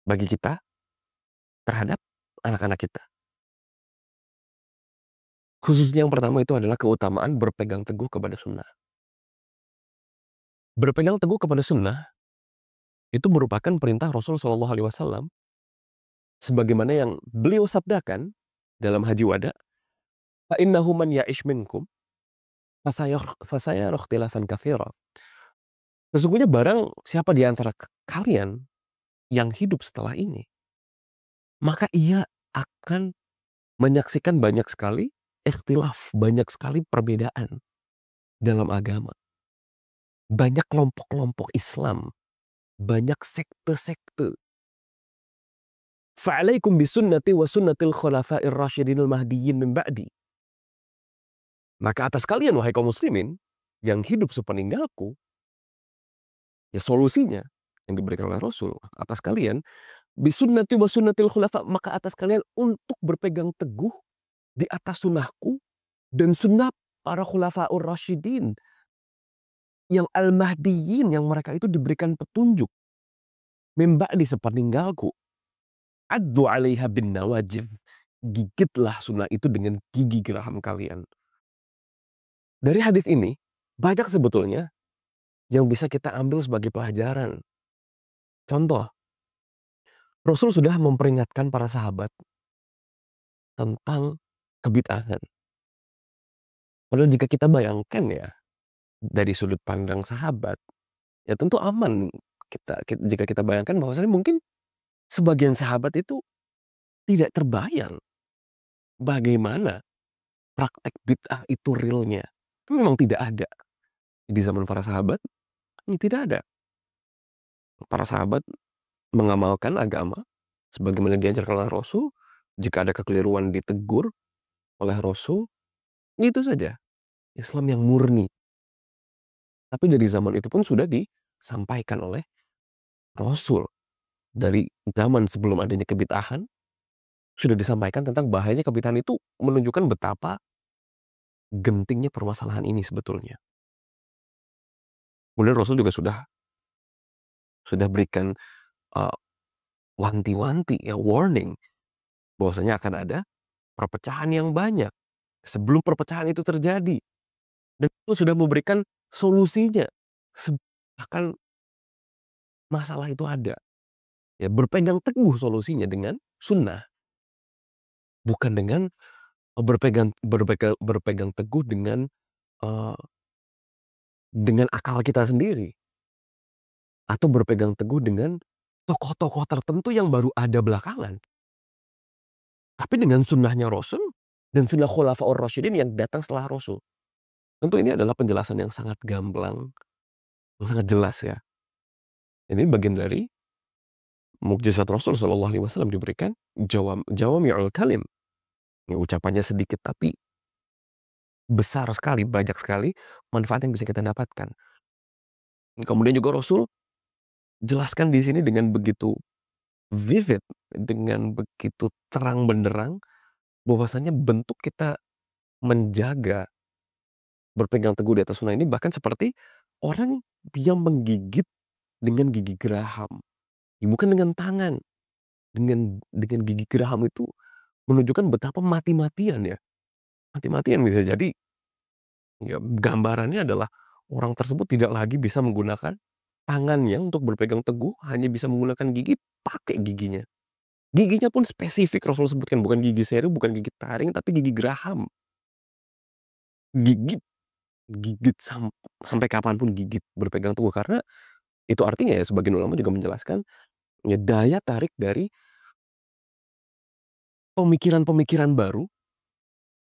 bagi kita terhadap anak-anak kita. Khususnya yang pertama itu adalah keutamaan berpegang teguh kepada sunnah. Berpegang teguh kepada sunnah itu merupakan perintah Rasul Shallallahu Alaihi Wasallam sebagaimana yang beliau sabdakan dalam Haji Wada, fa innahu man ya'ish minkum fasayara ikhtilafan katsira. Sesungguhnya barang siapa di antara kalian yang hidup setelah ini, maka ia akan menyaksikan banyak sekali ikhtilaf, banyak sekali perbedaan dalam agama. Banyak kelompok-kelompok Islam, banyak sekte-sekte. Fa'alaikum bisunnati wa sunnatil khulafa'ir rasyidinil mahdiyyin min ba'di. Maka atas kalian, wahai kaum muslimin, yang hidup sepeninggalku, ya solusinya yang diberikan oleh Rasul atas kalian, bisunnati wa sunnatil khulafa, maka atas kalian untuk berpegang teguh di atas sunnahku dan sunnah para khulafa'ur rasyidin yang al-mahdiyyin, yang mereka itu diberikan petunjuk min ba'di sepeninggalku. Addu 'alaiha bin nawajib. Gigitlah sunnah itu dengan gigi geraham kalian. Dari hadis ini, banyak sebetulnya yang bisa kita ambil sebagai pelajaran. Contoh, Rasul sudah memperingatkan para sahabat tentang kebid'ahan. Padahal jika kita bayangkan ya, dari sudut pandang sahabat, ya tentu aman jika kita bayangkan bahwasanya mungkin sebagian sahabat itu tidak terbayang bagaimana praktek bid'ah itu realnya. Memang tidak ada. Di zaman para sahabat, tidak ada. Para sahabat mengamalkan agama sebagaimana diajarkan oleh Rasul. Jika ada kekeliruan ditegur oleh Rasul, itu saja. Islam yang murni. Tapi dari zaman itu pun sudah disampaikan oleh Rasul. Dari zaman sebelum adanya kebid'ahan, sudah disampaikan tentang bahayanya kebid'ahan itu, menunjukkan betapa gentingnya permasalahan ini sebetulnya. Kemudian Rasul juga sudah berikan wanti-wanti, ya warning, bahwasanya akan ada perpecahan yang banyak sebelum perpecahan itu terjadi. Dan itu sudah memberikan solusinya. Akan masalah itu ada. Ya, berpegang teguh solusinya dengan sunnah. Bukan dengan berpegang teguh dengan akal kita sendiri. Atau berpegang teguh dengan tokoh-tokoh tertentu yang baru ada belakangan. Tapi dengan sunnahnya Rasul dan sunnah khulafa'ur rasyidin yang datang setelah Rasul. Tentu ini adalah penjelasan yang sangat gamblang, yang sangat jelas ya. Ini bagian dari mukjizat Rasul Shallallahu Alaihi Wasallam, diberikan jawami'ul kalim. Ini ucapannya sedikit tapi besar sekali, banyak sekali manfaat yang bisa kita dapatkan. Kemudian juga Rasul jelaskan di sini dengan begitu vivid, dengan begitu terang benderang, bahwasanya bentuk kita menjaga berpegang teguh di atas sunnah ini bahkan seperti orang yang menggigit dengan gigi geraham. Bukan dengan tangan. Dengan gigi geraham itu menunjukkan betapa mati-matian ya. Mati-matian bisa jadi ya, gambarannya adalah orang tersebut tidak lagi bisa menggunakan tangannya untuk berpegang teguh, hanya bisa menggunakan gigi, pakai giginya. Giginya pun spesifik Rasul sebutkan, bukan gigi seri, bukan gigi taring, tapi gigi geraham. Gigit sampai kapanpun gigit, berpegang teguh. Karena itu artinya ya, sebagian ulama juga menjelaskan, ya daya tarik dari pemikiran-pemikiran baru,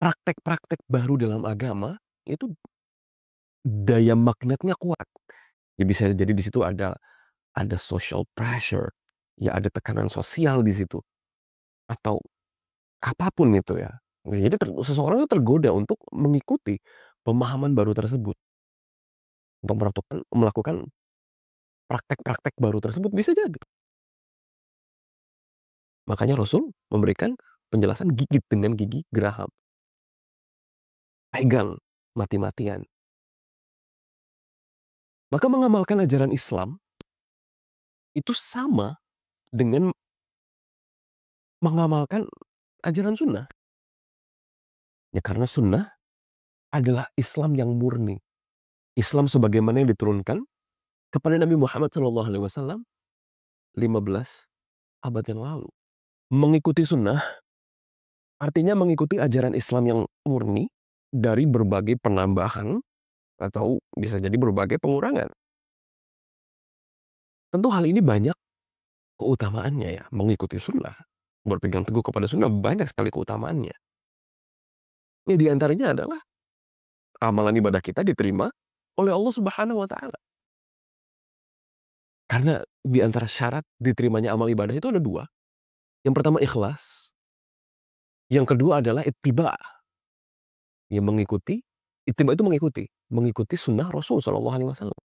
praktek-praktek baru dalam agama, itu daya magnetnya kuat. Ya bisa jadi di situ ada social pressure, ya ada tekanan sosial di situ, atau apapun itu ya. Jadi seseorang itu tergoda untuk mengikuti pemahaman baru tersebut, untuk melakukan praktek-praktek baru tersebut? Bisa jadi. Makanya Rasul memberikan penjelasan gigit dengan gigi geraham. Pegang mati-matian. Maka mengamalkan ajaran Islam itu sama dengan mengamalkan ajaran sunnah. Ya karena sunnah adalah Islam yang murni. Islam sebagaimana yang diturunkan kepada Nabi Muhammad SAW 15 abad yang lalu. Mengikuti sunnah artinya mengikuti ajaran Islam yang murni dari berbagai penambahan atau bisa jadi berbagai pengurangan. Tentu hal ini banyak keutamaannya ya, mengikuti sunnah. Berpegang teguh kepada sunnah banyak sekali keutamaannya. Ya di antaranya adalah amalan ibadah kita diterima oleh Allah Subhanahu wa taala. Karena di antara syarat diterimanya amal ibadah itu ada dua. Yang pertama ikhlas. Yang kedua adalah ittiba. Yang mengikuti, ittiba itu mengikuti sunnah Rasul Shallallahu Alaihi Wasallam.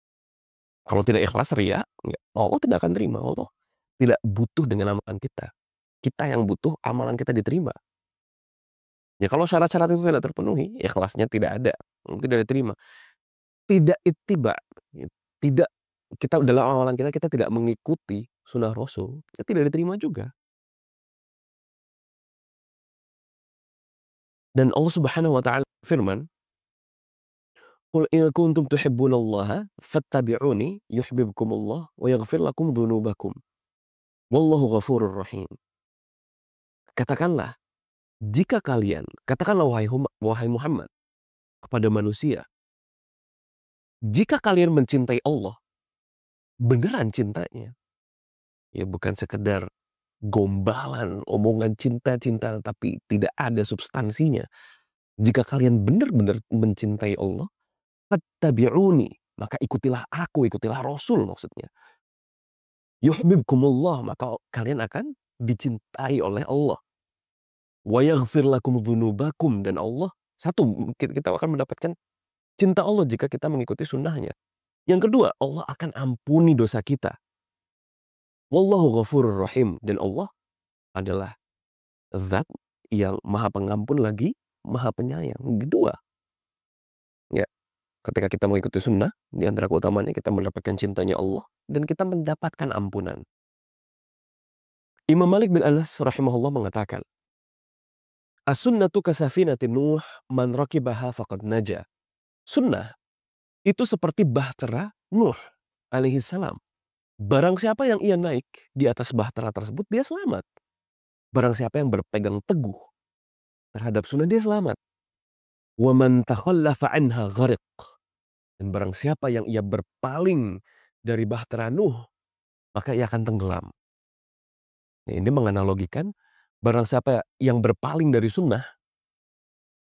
Kalau tidak ikhlas ria, Allah tidak akan terima. Allah tidak butuh dengan amalan kita. Kita yang butuh amalan kita diterima. Ya kalau syarat-syarat itu tidak terpenuhi, ikhlasnya tidak ada, tidak diterima. Tidak ittiba, tidak kita dalam amalan kita tidak mengikuti sunnah Rasul, ya tidak diterima juga. Dan Allah Subhanahu wa taala firman, "Qul in kuntum tuhibbunallaha fattabi'uni yuhibbukumullah wa yaghfir lakum dzunubakum. Wallahu ghafurur rahim." Katakanlah, katakanlah wahai Muhammad kepada manusia, jika kalian mencintai Allah, beneran cintanya, ya bukan sekedar gombalan, omongan cinta-cinta tapi tidak ada substansinya. Jika kalian benar-benar mencintai Allah, fattabi'uni, maka ikutilah aku, ikutilah Rasul maksudnya. Yuhibbukumullah, maka kalian akan dicintai oleh Allah. Wa yaghfir lakum dzunubakum, dan Allah, satu, kita akan mendapatkan cinta Allah jika kita mengikuti sunnahnya. Yang kedua, Allah akan ampuni dosa kita. Wallahu ghafurur rahim, dan Allah adalah zat yang maha pengampun lagi maha penyayang. Kedua, ya, ketika kita mengikuti sunnah, di antara keutamaannya kita mendapatkan cintanya Allah dan kita mendapatkan ampunan. Imam Malik bin Anas rahimahullah mengatakan, "As-sunnatu kasafinatin Nuh, man rakibaha faqad naja." Sunnah itu seperti bahtera Nuh alaihi salam. Barang siapa yang ia naik di atas bahtera tersebut, dia selamat. Barang siapa yang berpegang teguh terhadap sunnah, dia selamat. Wa man takhallafa anha ghariq. Dan barang siapa yang ia berpaling dari bahtera Nuh, maka ia akan tenggelam. Nah, ini menganalogikan barang siapa yang berpaling dari sunnah,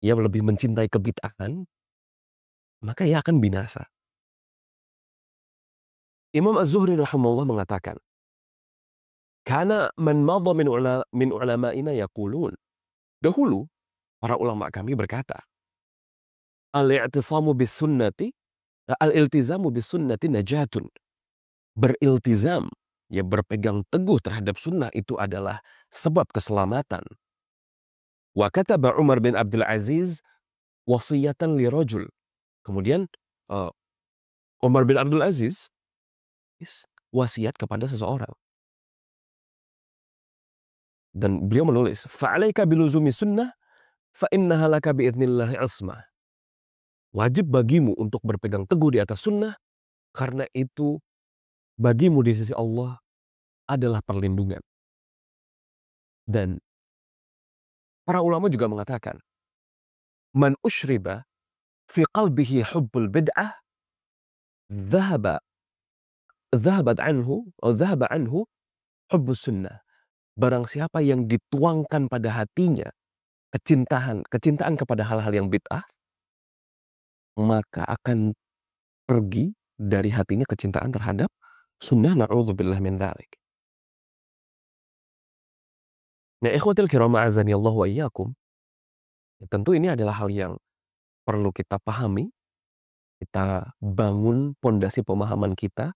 ia lebih mencintai kebid'ahan, maka ia akan binasa. Imam Az-Zuhri rahimahullah mengatakan, "Kana man madha min ulama'ina yaqulun." Dahulu para ulama kami berkata, "Al-i'tisamu bis sunnati, al-iltizamu bis sunnati najatun." Beriltizam, ya berpegang teguh terhadap sunnah itu adalah sebab keselamatan. Wa kataba Umar bin Abdul Aziz wasiyatan li rajul. Kemudian Umar bin Abdul Aziz wasiat kepada seseorang. Dan beliau menulis, "Fa'alaika biluzumi sunnah fa innaha laka bi'idnillahi asmah." Wajib bagimu untuk berpegang teguh di atas sunnah, karena itu bagimu di sisi Allah adalah perlindungan. Dan para ulama juga mengatakan, "Man usyriba fi qalbihi hubbul bid'ah, dhahaba anhu hubbus sunnah." Barang siapa yang dituangkan pada hatinya kecintaan kepada hal-hal yang bid'ah, maka akan pergi dari hatinya kecintaan terhadap sunnah. Na'udzubillah min dzalik. Nah, ikhwatil kiram a'azanillahu wa iyyakum, tentu ini adalah hal yang perlu kita pahami, kita bangun pondasi pemahaman kita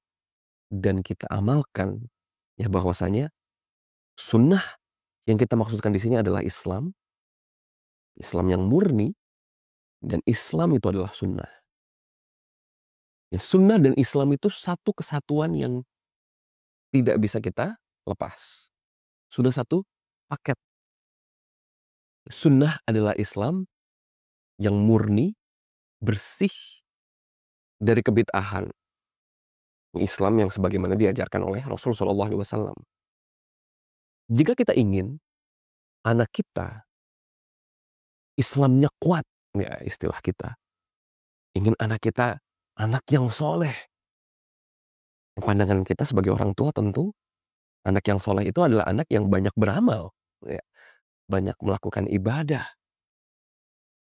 dan kita amalkan, ya bahwasanya sunnah yang kita maksudkan di sini adalah Islam, Islam yang murni, dan Islam itu adalah sunnah. Ya, sunnah dan Islam itu satu kesatuan yang tidak bisa kita lepas. Sudah satu paket. Sunnah adalah Islam yang murni, bersih dari kebid'ahan. Islam yang sebagaimana diajarkan oleh Rasul Shallallahu Alaihi Wasallam. Jika kita ingin anak kita Islamnya kuat, ya istilah kita, ingin anak kita anak yang soleh. Pandangan kita sebagai orang tua tentu anak yang soleh itu adalah anak yang banyak beramal, ya, banyak melakukan ibadah.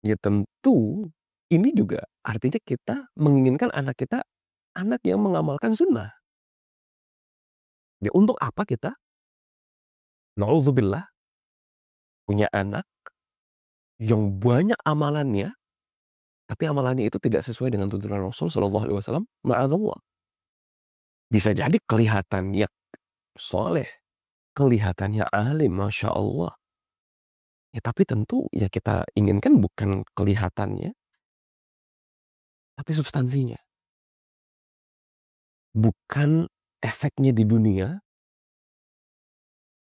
Ya tentu ini juga artinya kita menginginkan anak kita anak yang mengamalkan sunnah. Ya, untuk apa kita? Na'udzubillah punya anak yang banyak amalannya, tapi amalannya itu tidak sesuai dengan tuntunan Rasul Shallallahu Alaihi Wasallam. Ma'adzallah. Bisa jadi kelihatannya soleh, kelihatannya alim, masya Allah. Ya, tapi tentu ya kita inginkan bukan kelihatannya, tapi substansinya. Bukan efeknya di dunia,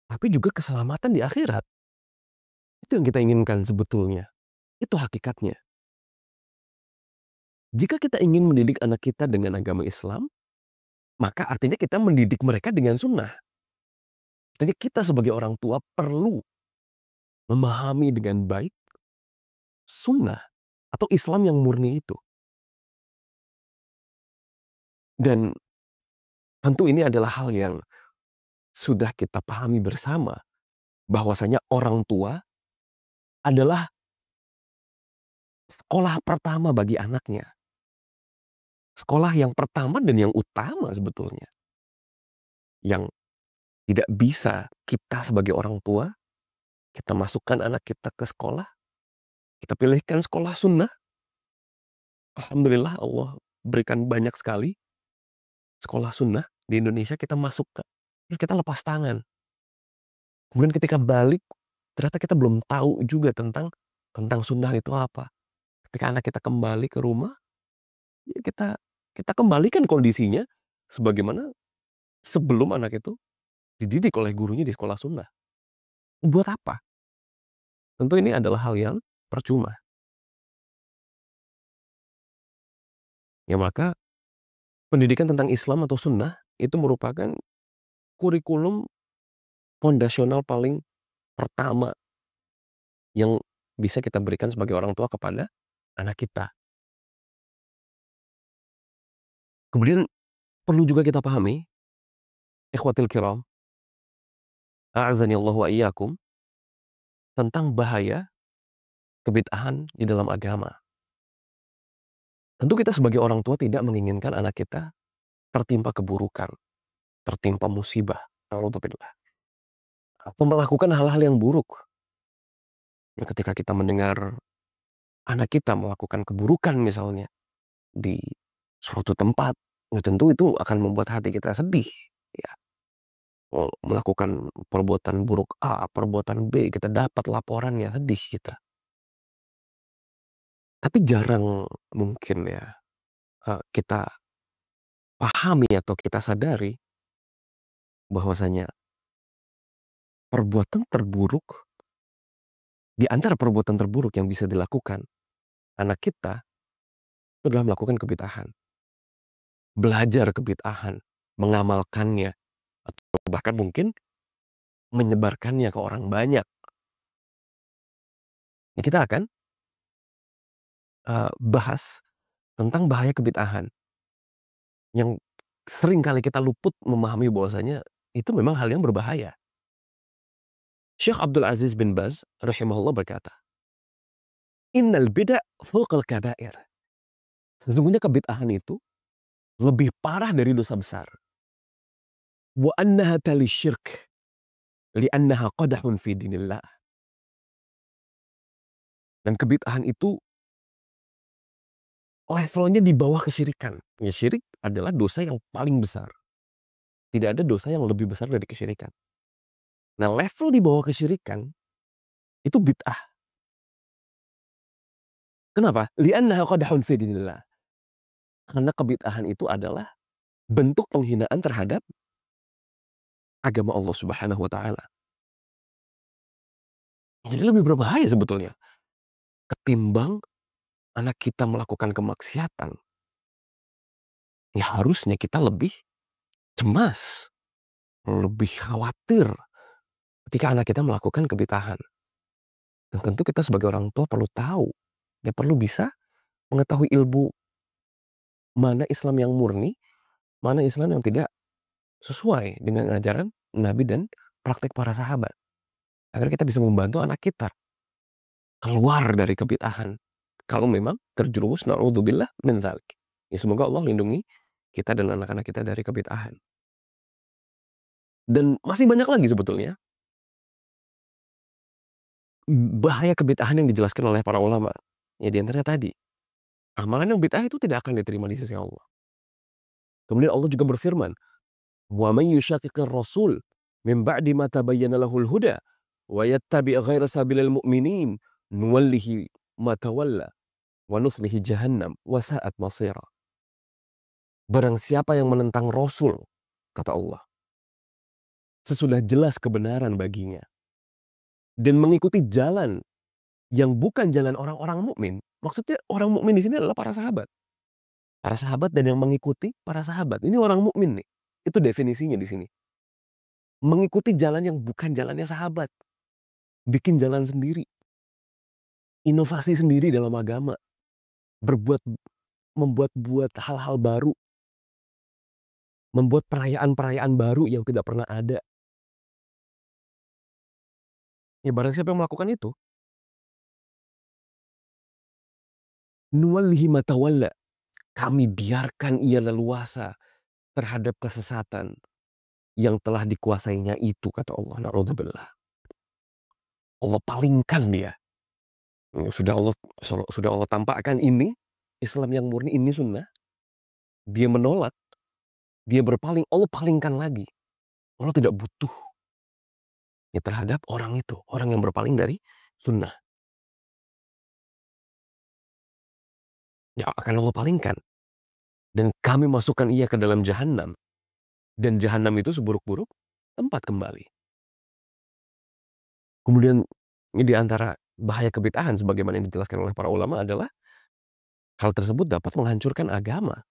tapi juga keselamatan di akhirat. Itu yang kita inginkan sebetulnya. Itu hakikatnya. Jika kita ingin mendidik anak kita dengan agama Islam, maka artinya kita mendidik mereka dengan sunnah. Artinya kita sebagai orang tua perlu memahami dengan baik sunnah atau Islam yang murni itu. Dan tentu ini adalah hal yang sudah kita pahami bersama, bahwasanya orang tua adalah sekolah pertama bagi anaknya. Sekolah yang pertama dan yang utama sebetulnya. Yang tidak bisa kita sebagai orang tua, kita masukkan anak kita ke sekolah, kita pilihkan sekolah sunnah. Alhamdulillah Allah berikan banyak sekali sekolah sunnah di Indonesia, kita masuk ke, terus kita lepas tangan. Kemudian ketika balik, ternyata kita belum tahu juga tentang sunnah itu apa. Ketika anak kita kembali ke rumah, ya kita kembalikan kondisinya sebagaimana sebelum anak itu dididik oleh gurunya di sekolah sunnah. Buat apa? Tentu ini adalah hal yang percuma. Ya maka pendidikan tentang Islam atau sunnah itu merupakan kurikulum fondasional paling pertama yang bisa kita berikan sebagai orang tua kepada anak kita. Kemudian perlu juga kita pahami, ikhwatil kiram, a'azani Allah wa iyyakum, tentang bahaya kebid'ahan di dalam agama. Tentu kita sebagai orang tua tidak menginginkan anak kita tertimpa keburukan, tertimpa musibah, naudzubillah, atau melakukan hal-hal yang buruk. Ya, ketika kita mendengar anak kita melakukan keburukan misalnya di suatu tempat, ya tentu itu akan membuat hati kita sedih. Ya, melakukan perbuatan buruk A, perbuatan B, kita dapat laporannya, sedih kita. Tapi jarang mungkin ya kita pahami atau kita sadari bahwasanya perbuatan terburuk, di antara perbuatan terburuk yang bisa dilakukan anak kita itu adalah melakukan kebid'ahan. Belajar kebid'ahan, mengamalkannya, atau bahkan mungkin menyebarkannya ke orang banyak. Ya, kita akan bahas tentang bahaya kebid'ahan yang sering kali kita luput memahami bahwasanya itu memang hal yang berbahaya. Syekh Abdul Aziz bin Baz rahimahullah berkata, "Innal bid'a fawqal kabair." Sesungguhnya kebid'ahan itu lebih parah dari dosa besar. Wa annaha tali syirk li'annaha qadahun fi dinillah. Dan kebid'ahan itu levelnya di bawah kesyirikan. Ya, syirik adalah dosa yang paling besar. Tidak ada dosa yang lebih besar dari kesyirikan. Nah, level di bawah kesyirikan itu bid'ah. Kenapa? Li'annaha qadhun fi dinillah. Karena kebid'ahan itu adalah bentuk penghinaan terhadap agama Allah Subhanahu wa taala. Jadi lebih berbahaya sebetulnya ketimbang anak kita melakukan kemaksiatan. Ya harusnya kita lebih cemas, lebih khawatir ketika anak kita melakukan kebid'ahan. Dan tentu kita sebagai orang tua perlu tahu, ya perlu bisa mengetahui ilmu mana Islam yang murni, mana Islam yang tidak sesuai dengan ajaran Nabi dan praktek para sahabat. Agar kita bisa membantu anak kita keluar dari kebid'ahan. Kalau memang terjerumus, na'udzubillah min dzalik. Ya semoga Allah lindungi kita dan anak-anak kita dari kebid'ahan. Dan masih banyak lagi sebetulnya bahaya kebid'ahan yang dijelaskan oleh para ulama. Ya di antaranya tadi, amalan yang bid'ah itu tidak akan diterima di sisi Allah. Kemudian Allah juga berfirman, "Wa may yushaqiqir rasul min ba'di ma tabayyana lahul huda wa yattabi' ghaira sabilil mu'minin nuwallihi ma tawalla wa nuslihi jahannam wa sa'at masira." Barang siapa yang menentang Rasul, kata Allah, sesudah jelas kebenaran baginya dan mengikuti jalan yang bukan jalan orang-orang mukmin. Maksudnya orang mukmin di sini adalah para sahabat. Para sahabat dan yang mengikuti para sahabat. Ini orang mukmin nih. Itu definisinya di sini. Mengikuti jalan yang bukan jalannya sahabat. Bikin jalan sendiri. Inovasi sendiri dalam agama. Membuat hal-hal baru. Membuat perayaan-perayaan baru yang tidak pernah ada. Ya barang siapa yang melakukan itu, nuwallihi ma tawalla. Kami biarkan ia leluasa terhadap kesesatan yang telah dikuasainya itu, kata Allah. Na'udzubillah. Allah palingkan dia. Sudah Allah tampakkan ini Islam yang murni, ini sunnah. Dia menolak, dia berpaling, Allah palingkan lagi. Allah tidak butuh ya terhadap orang itu, orang yang berpaling dari sunnah. Ya akan Allah palingkan. Dan kami masukkan ia ke dalam jahannam. Dan jahannam itu seburuk-buruk tempat kembali. Kemudian ini di antara bahaya kebid'ahan sebagaimana yang dijelaskan oleh para ulama adalah hal tersebut dapat menghancurkan agama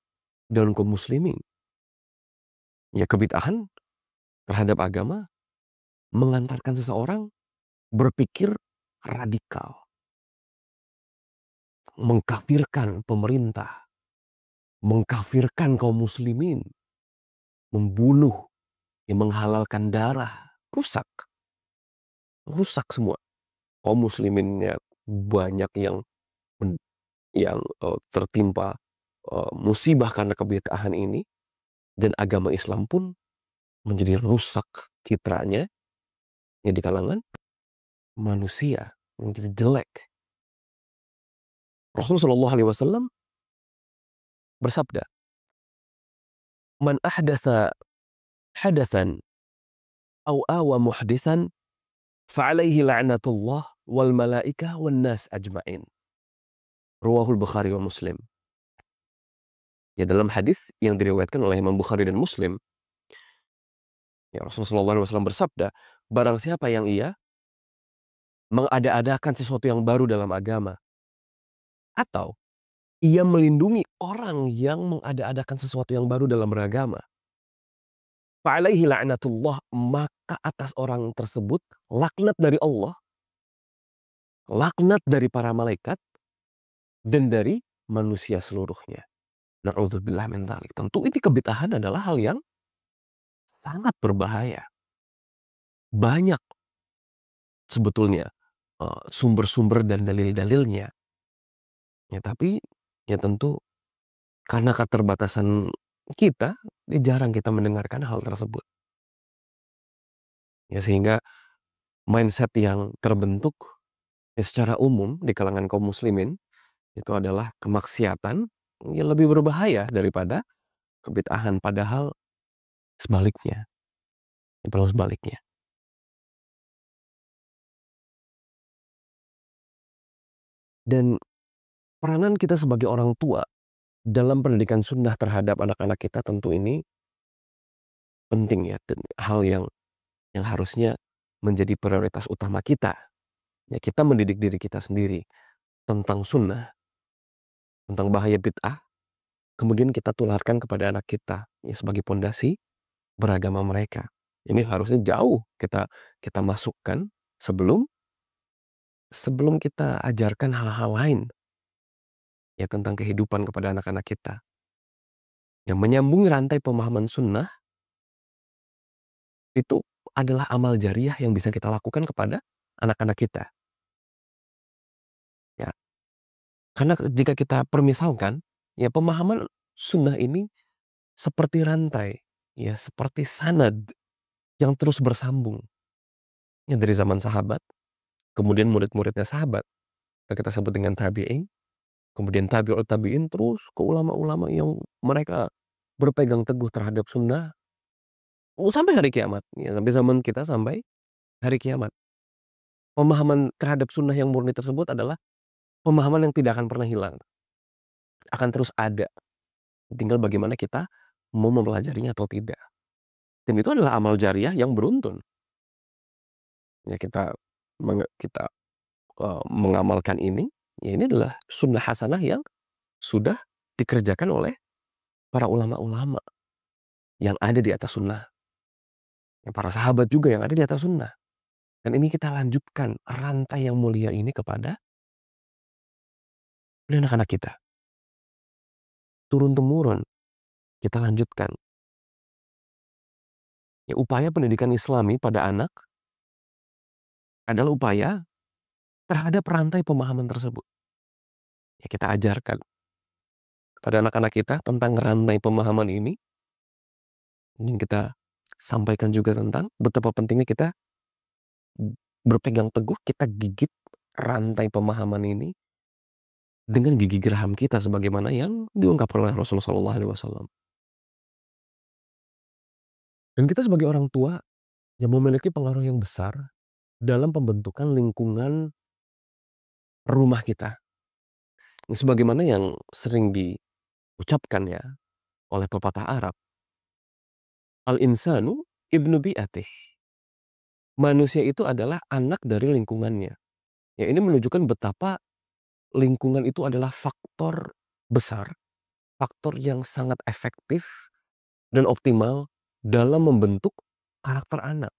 dan kaum muslimin. Ya kebid'ahan terhadap agama mengantarkan seseorang berpikir radikal, mengkafirkan pemerintah, mengkafirkan kaum muslimin, membunuh, menghalalkan darah, rusak semua. Kaum musliminnya banyak yang tertimpa musibah karena kebid'ahan ini, dan agama Islam pun menjadi rusak citranya ya di kalangan manusia, menjadi jelek. Rasulullah Shallallahu Alaihi Wasallam bersabda, "Man ahdatha hadathan aw awa muhdithan fa'alaihi la'natullah wal malaikah wan nas ajma'in." Ruwahul Bukhari wa Muslim. Ya dalam hadis yang diriwayatkan oleh Imam Bukhari dan Muslim, ya Rasulullah SAW bersabda, barang siapa yang ia mengada-adakan sesuatu yang baru dalam agama, atau ia melindungi orang yang mengada-adakan sesuatu yang baru dalam beragama, fa'alaihi la'natullah, maka atas orang tersebut laknat dari Allah, laknat dari para malaikat, dan dari manusia seluruhnya. Na'udzubillah min dzalik. Tentu ini kebid'ahan adalah hal yang sangat berbahaya. Banyak sebetulnya sumber-sumber dan dalil-dalilnya. Ya tapi ya tentu karena keterbatasan kita, jarang kita mendengarkan hal tersebut. Ya sehingga mindset yang terbentuk ya secara umum di kalangan kaum muslimin itu adalah kemaksiatan yang lebih berbahaya daripada kebid'ahan. Padahal Sebaliknya, perlu sebaliknya. Dan peranan kita sebagai orang tua dalam pendidikan sunnah terhadap anak-anak kita tentu ini penting ya, dan hal yang harusnya menjadi prioritas utama kita. Ya, kita mendidik diri kita sendiri tentang sunnah, tentang bahaya bid'ah, kemudian kita tularkan kepada anak kita ya, sebagai pondasi beragama mereka. Ini harusnya jauh kita kita masukkan sebelum sebelum kita ajarkan hal-hal lain ya tentang kehidupan kepada anak-anak kita. Yang menyambung rantai pemahaman sunnah itu adalah amal jariah yang bisa kita lakukan kepada anak-anak kita. Ya, karena jika kita permisalkan, ya pemahaman sunnah ini seperti rantai, ya seperti sanad yang terus bersambung. Ya dari zaman sahabat, kemudian murid-muridnya sahabat, yang kita sebut dengan tabi'in, kemudian tabi'ut tabi'in terus ke ulama-ulama yang mereka berpegang teguh terhadap sunnah sampai hari kiamat, ya sampai zaman kita sampai hari kiamat. Pemahaman terhadap sunnah yang murni tersebut adalah pemahaman yang tidak akan pernah hilang, akan terus ada. Tinggal bagaimana kita mau mempelajarinya atau tidak. Dan itu adalah amal jariah yang beruntun. Ya kita mengamalkan ini, ya ini adalah sunnah hasanah yang sudah dikerjakan oleh para ulama-ulama yang ada di atas sunnah. Ya, para sahabat juga yang ada di atas sunnah. Dan ini kita lanjutkan rantai yang mulia ini kepada anak-anak kita. Turun-temurun kita lanjutkan. Ya, upaya pendidikan Islami pada anak adalah upaya terhadap rantai pemahaman tersebut. Ya, kita ajarkan kepada anak-anak kita tentang rantai pemahaman ini. Ini kita sampaikan juga tentang betapa pentingnya kita berpegang teguh, kita gigit rantai pemahaman ini dengan gigi geraham kita sebagaimana yang diungkapkan oleh Rasulullah SAW. Dan kita sebagai orang tua yang memiliki pengaruh yang besar dalam pembentukan lingkungan rumah kita. Sebagaimana yang sering diucapkan ya oleh pepatah Arab, al-insanu ibnu bi'atih. Manusia itu adalah anak dari lingkungannya. Ya, ini menunjukkan betapa lingkungan itu adalah faktor besar, faktor yang sangat efektif dan optimal dalam membentuk karakter anak.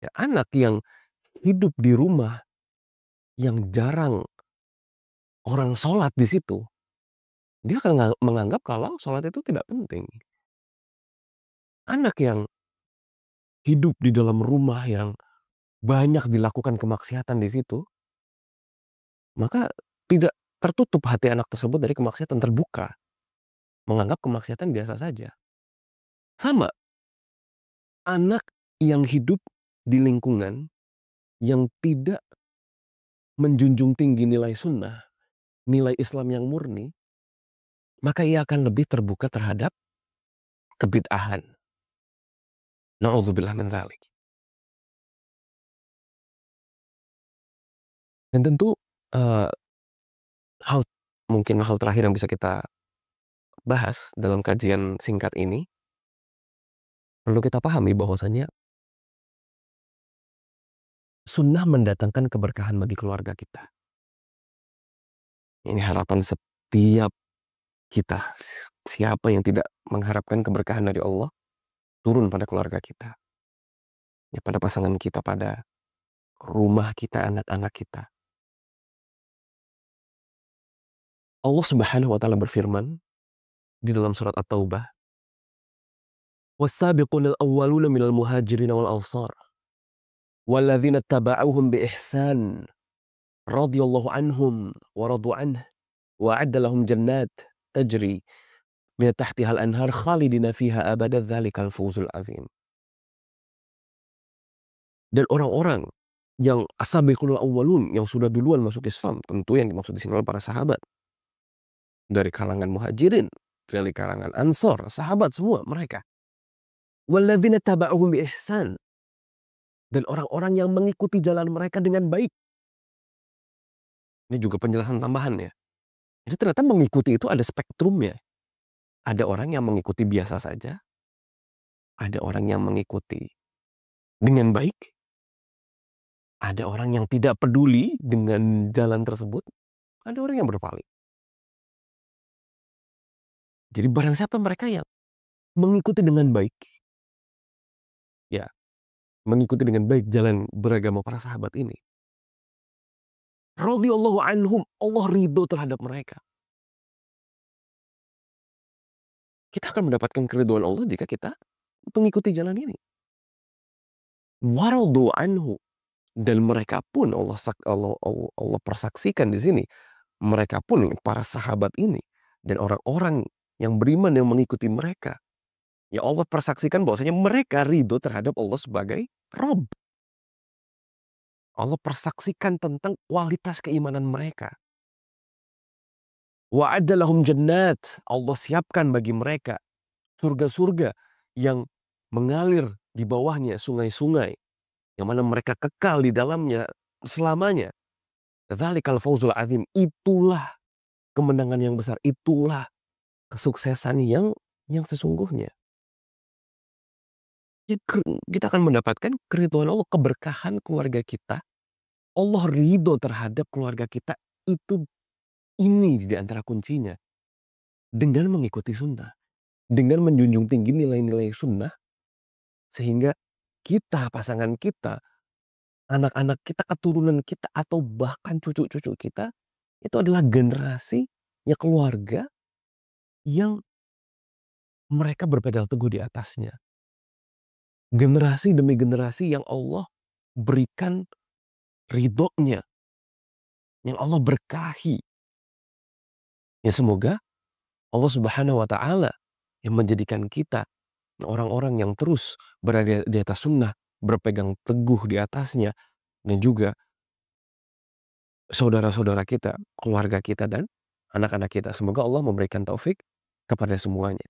Ya, anak yang hidup di rumah yang jarang orang sholat di situ, dia akan menganggap kalau sholat itu tidak penting. Anak yang hidup di dalam rumah yang banyak dilakukan kemaksiatan di situ, maka tidak tertutup hati anak tersebut dari kemaksiatan, terbuka, menganggap kemaksiatan biasa saja. Sama, anak yang hidup di lingkungan yang tidak menjunjung tinggi nilai sunnah, nilai Islam yang murni, maka ia akan lebih terbuka terhadap kebid'ahan. Na'udzubillah min dzalik. Dan tentu eee, hal mungkin hal terakhir yang bisa kita bahas dalam kajian singkat ini, perlu kita pahami bahwasanya sunnah mendatangkan keberkahan bagi keluarga kita. Ini harapan setiap kita. Siapa yang tidak mengharapkan keberkahan dari Allah turun pada keluarga kita, ya pada pasangan kita, pada rumah kita, anak-anak kita. Allah Subhanahu wa taala berfirman di dalam surat At-Taubah, "Was-sabiqunal awwaluna minal muhajirin wal ansar walladzina ittaba'uuhum bi ihsan radhiyallahu anhum wa radu anhu wa 'adda lahum jannat tajri min tahtihal anhar khalidina fiha abada dzalikal fawzul 'adzim." Dan orang-orang yang as-sabiqunal awwalun, yang sudah duluan masuk Islam, tentu yang dimaksud di sini adalah para sahabat. Dari kalangan muhajirin, dari kalangan ansor, sahabat semua mereka. Walladzina taba'uhum bi ihsan, dan orang-orang yang mengikuti jalan mereka dengan baik. Ini juga penjelasan tambahan ya. Jadi ternyata mengikuti itu ada spektrumnya. Ada orang yang mengikuti biasa saja, ada orang yang mengikuti dengan baik, ada orang yang tidak peduli dengan jalan tersebut, ada orang yang berpaling. Jadi barang siapa mereka yang mengikuti dengan baik, ya, mengikuti dengan baik jalan beragama para sahabat ini, radhiyallahu anhum, Allah ridho terhadap mereka. Kita akan mendapatkan keridhaan Allah jika kita mengikuti jalan ini. Waradu anhu, dan mereka pun Allah persaksikan di sini, mereka pun para sahabat ini dan orang-orang yang beriman yang mengikuti mereka, ya Allah persaksikan bahwasanya mereka ridho terhadap Allah sebagai Rabb. Allah persaksikan tentang kualitas keimanan mereka. Wa'adda lahum jannat, Allah siapkan bagi mereka surga-surga yang mengalir di bawahnya sungai-sungai, yang mana mereka kekal di dalamnya selamanya. Dzalikal fawzul azim, itulah kemenangan yang besar, itulah kesuksesan yang sesungguhnya. Kita akan mendapatkan keridhaan Allah, keberkahan keluarga kita. Allah ridho terhadap keluarga kita, itu ini di antara kuncinya. Dengan mengikuti sunnah, dengan menjunjung tinggi nilai-nilai sunnah, sehingga kita, pasangan kita, anak-anak kita, keturunan kita, atau bahkan cucu-cucu kita, itu adalah generasi, ya keluarga, yang mereka berpegang teguh di atasnya. Generasi demi generasi yang Allah berikan ridhonya, yang Allah berkahi. Ya semoga Allah Subhanahu wa Ta'ala yang menjadikan kita orang-orang yang terus berada di atas sunnah, berpegang teguh di atasnya, dan juga saudara-saudara kita, keluarga kita, dan anak-anak kita. Semoga Allah memberikan taufik kepada semuanya.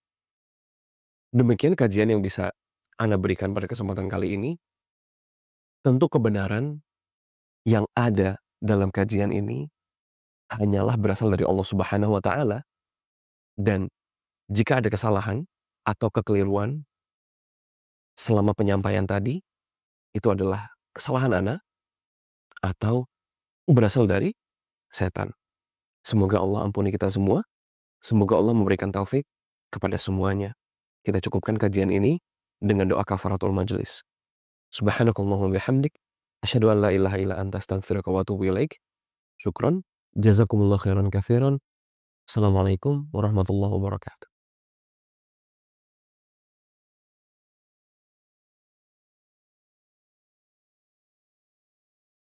Demikian kajian yang bisa Ana berikan pada kesempatan kali ini. Tentu kebenaran yang ada dalam kajian ini hanyalah berasal dari Allah Subhanahu wa Ta'ala, dan jika ada kesalahan atau kekeliruan selama penyampaian tadi, itu adalah kesalahan Ana atau berasal dari setan. Semoga Allah ampuni kita semua. Semoga Allah memberikan taufik kepada semuanya. Kita cukupkan kajian ini dengan doa kafaratul majlis. Subhanakallahumma bihamdik, asyhadu an la ilaha illa anta astaghfiruka wa atubu ilaik. Syukran. Jazakumullah khairan katsiran. Assalamualaikum warahmatullahi wabarakatuh.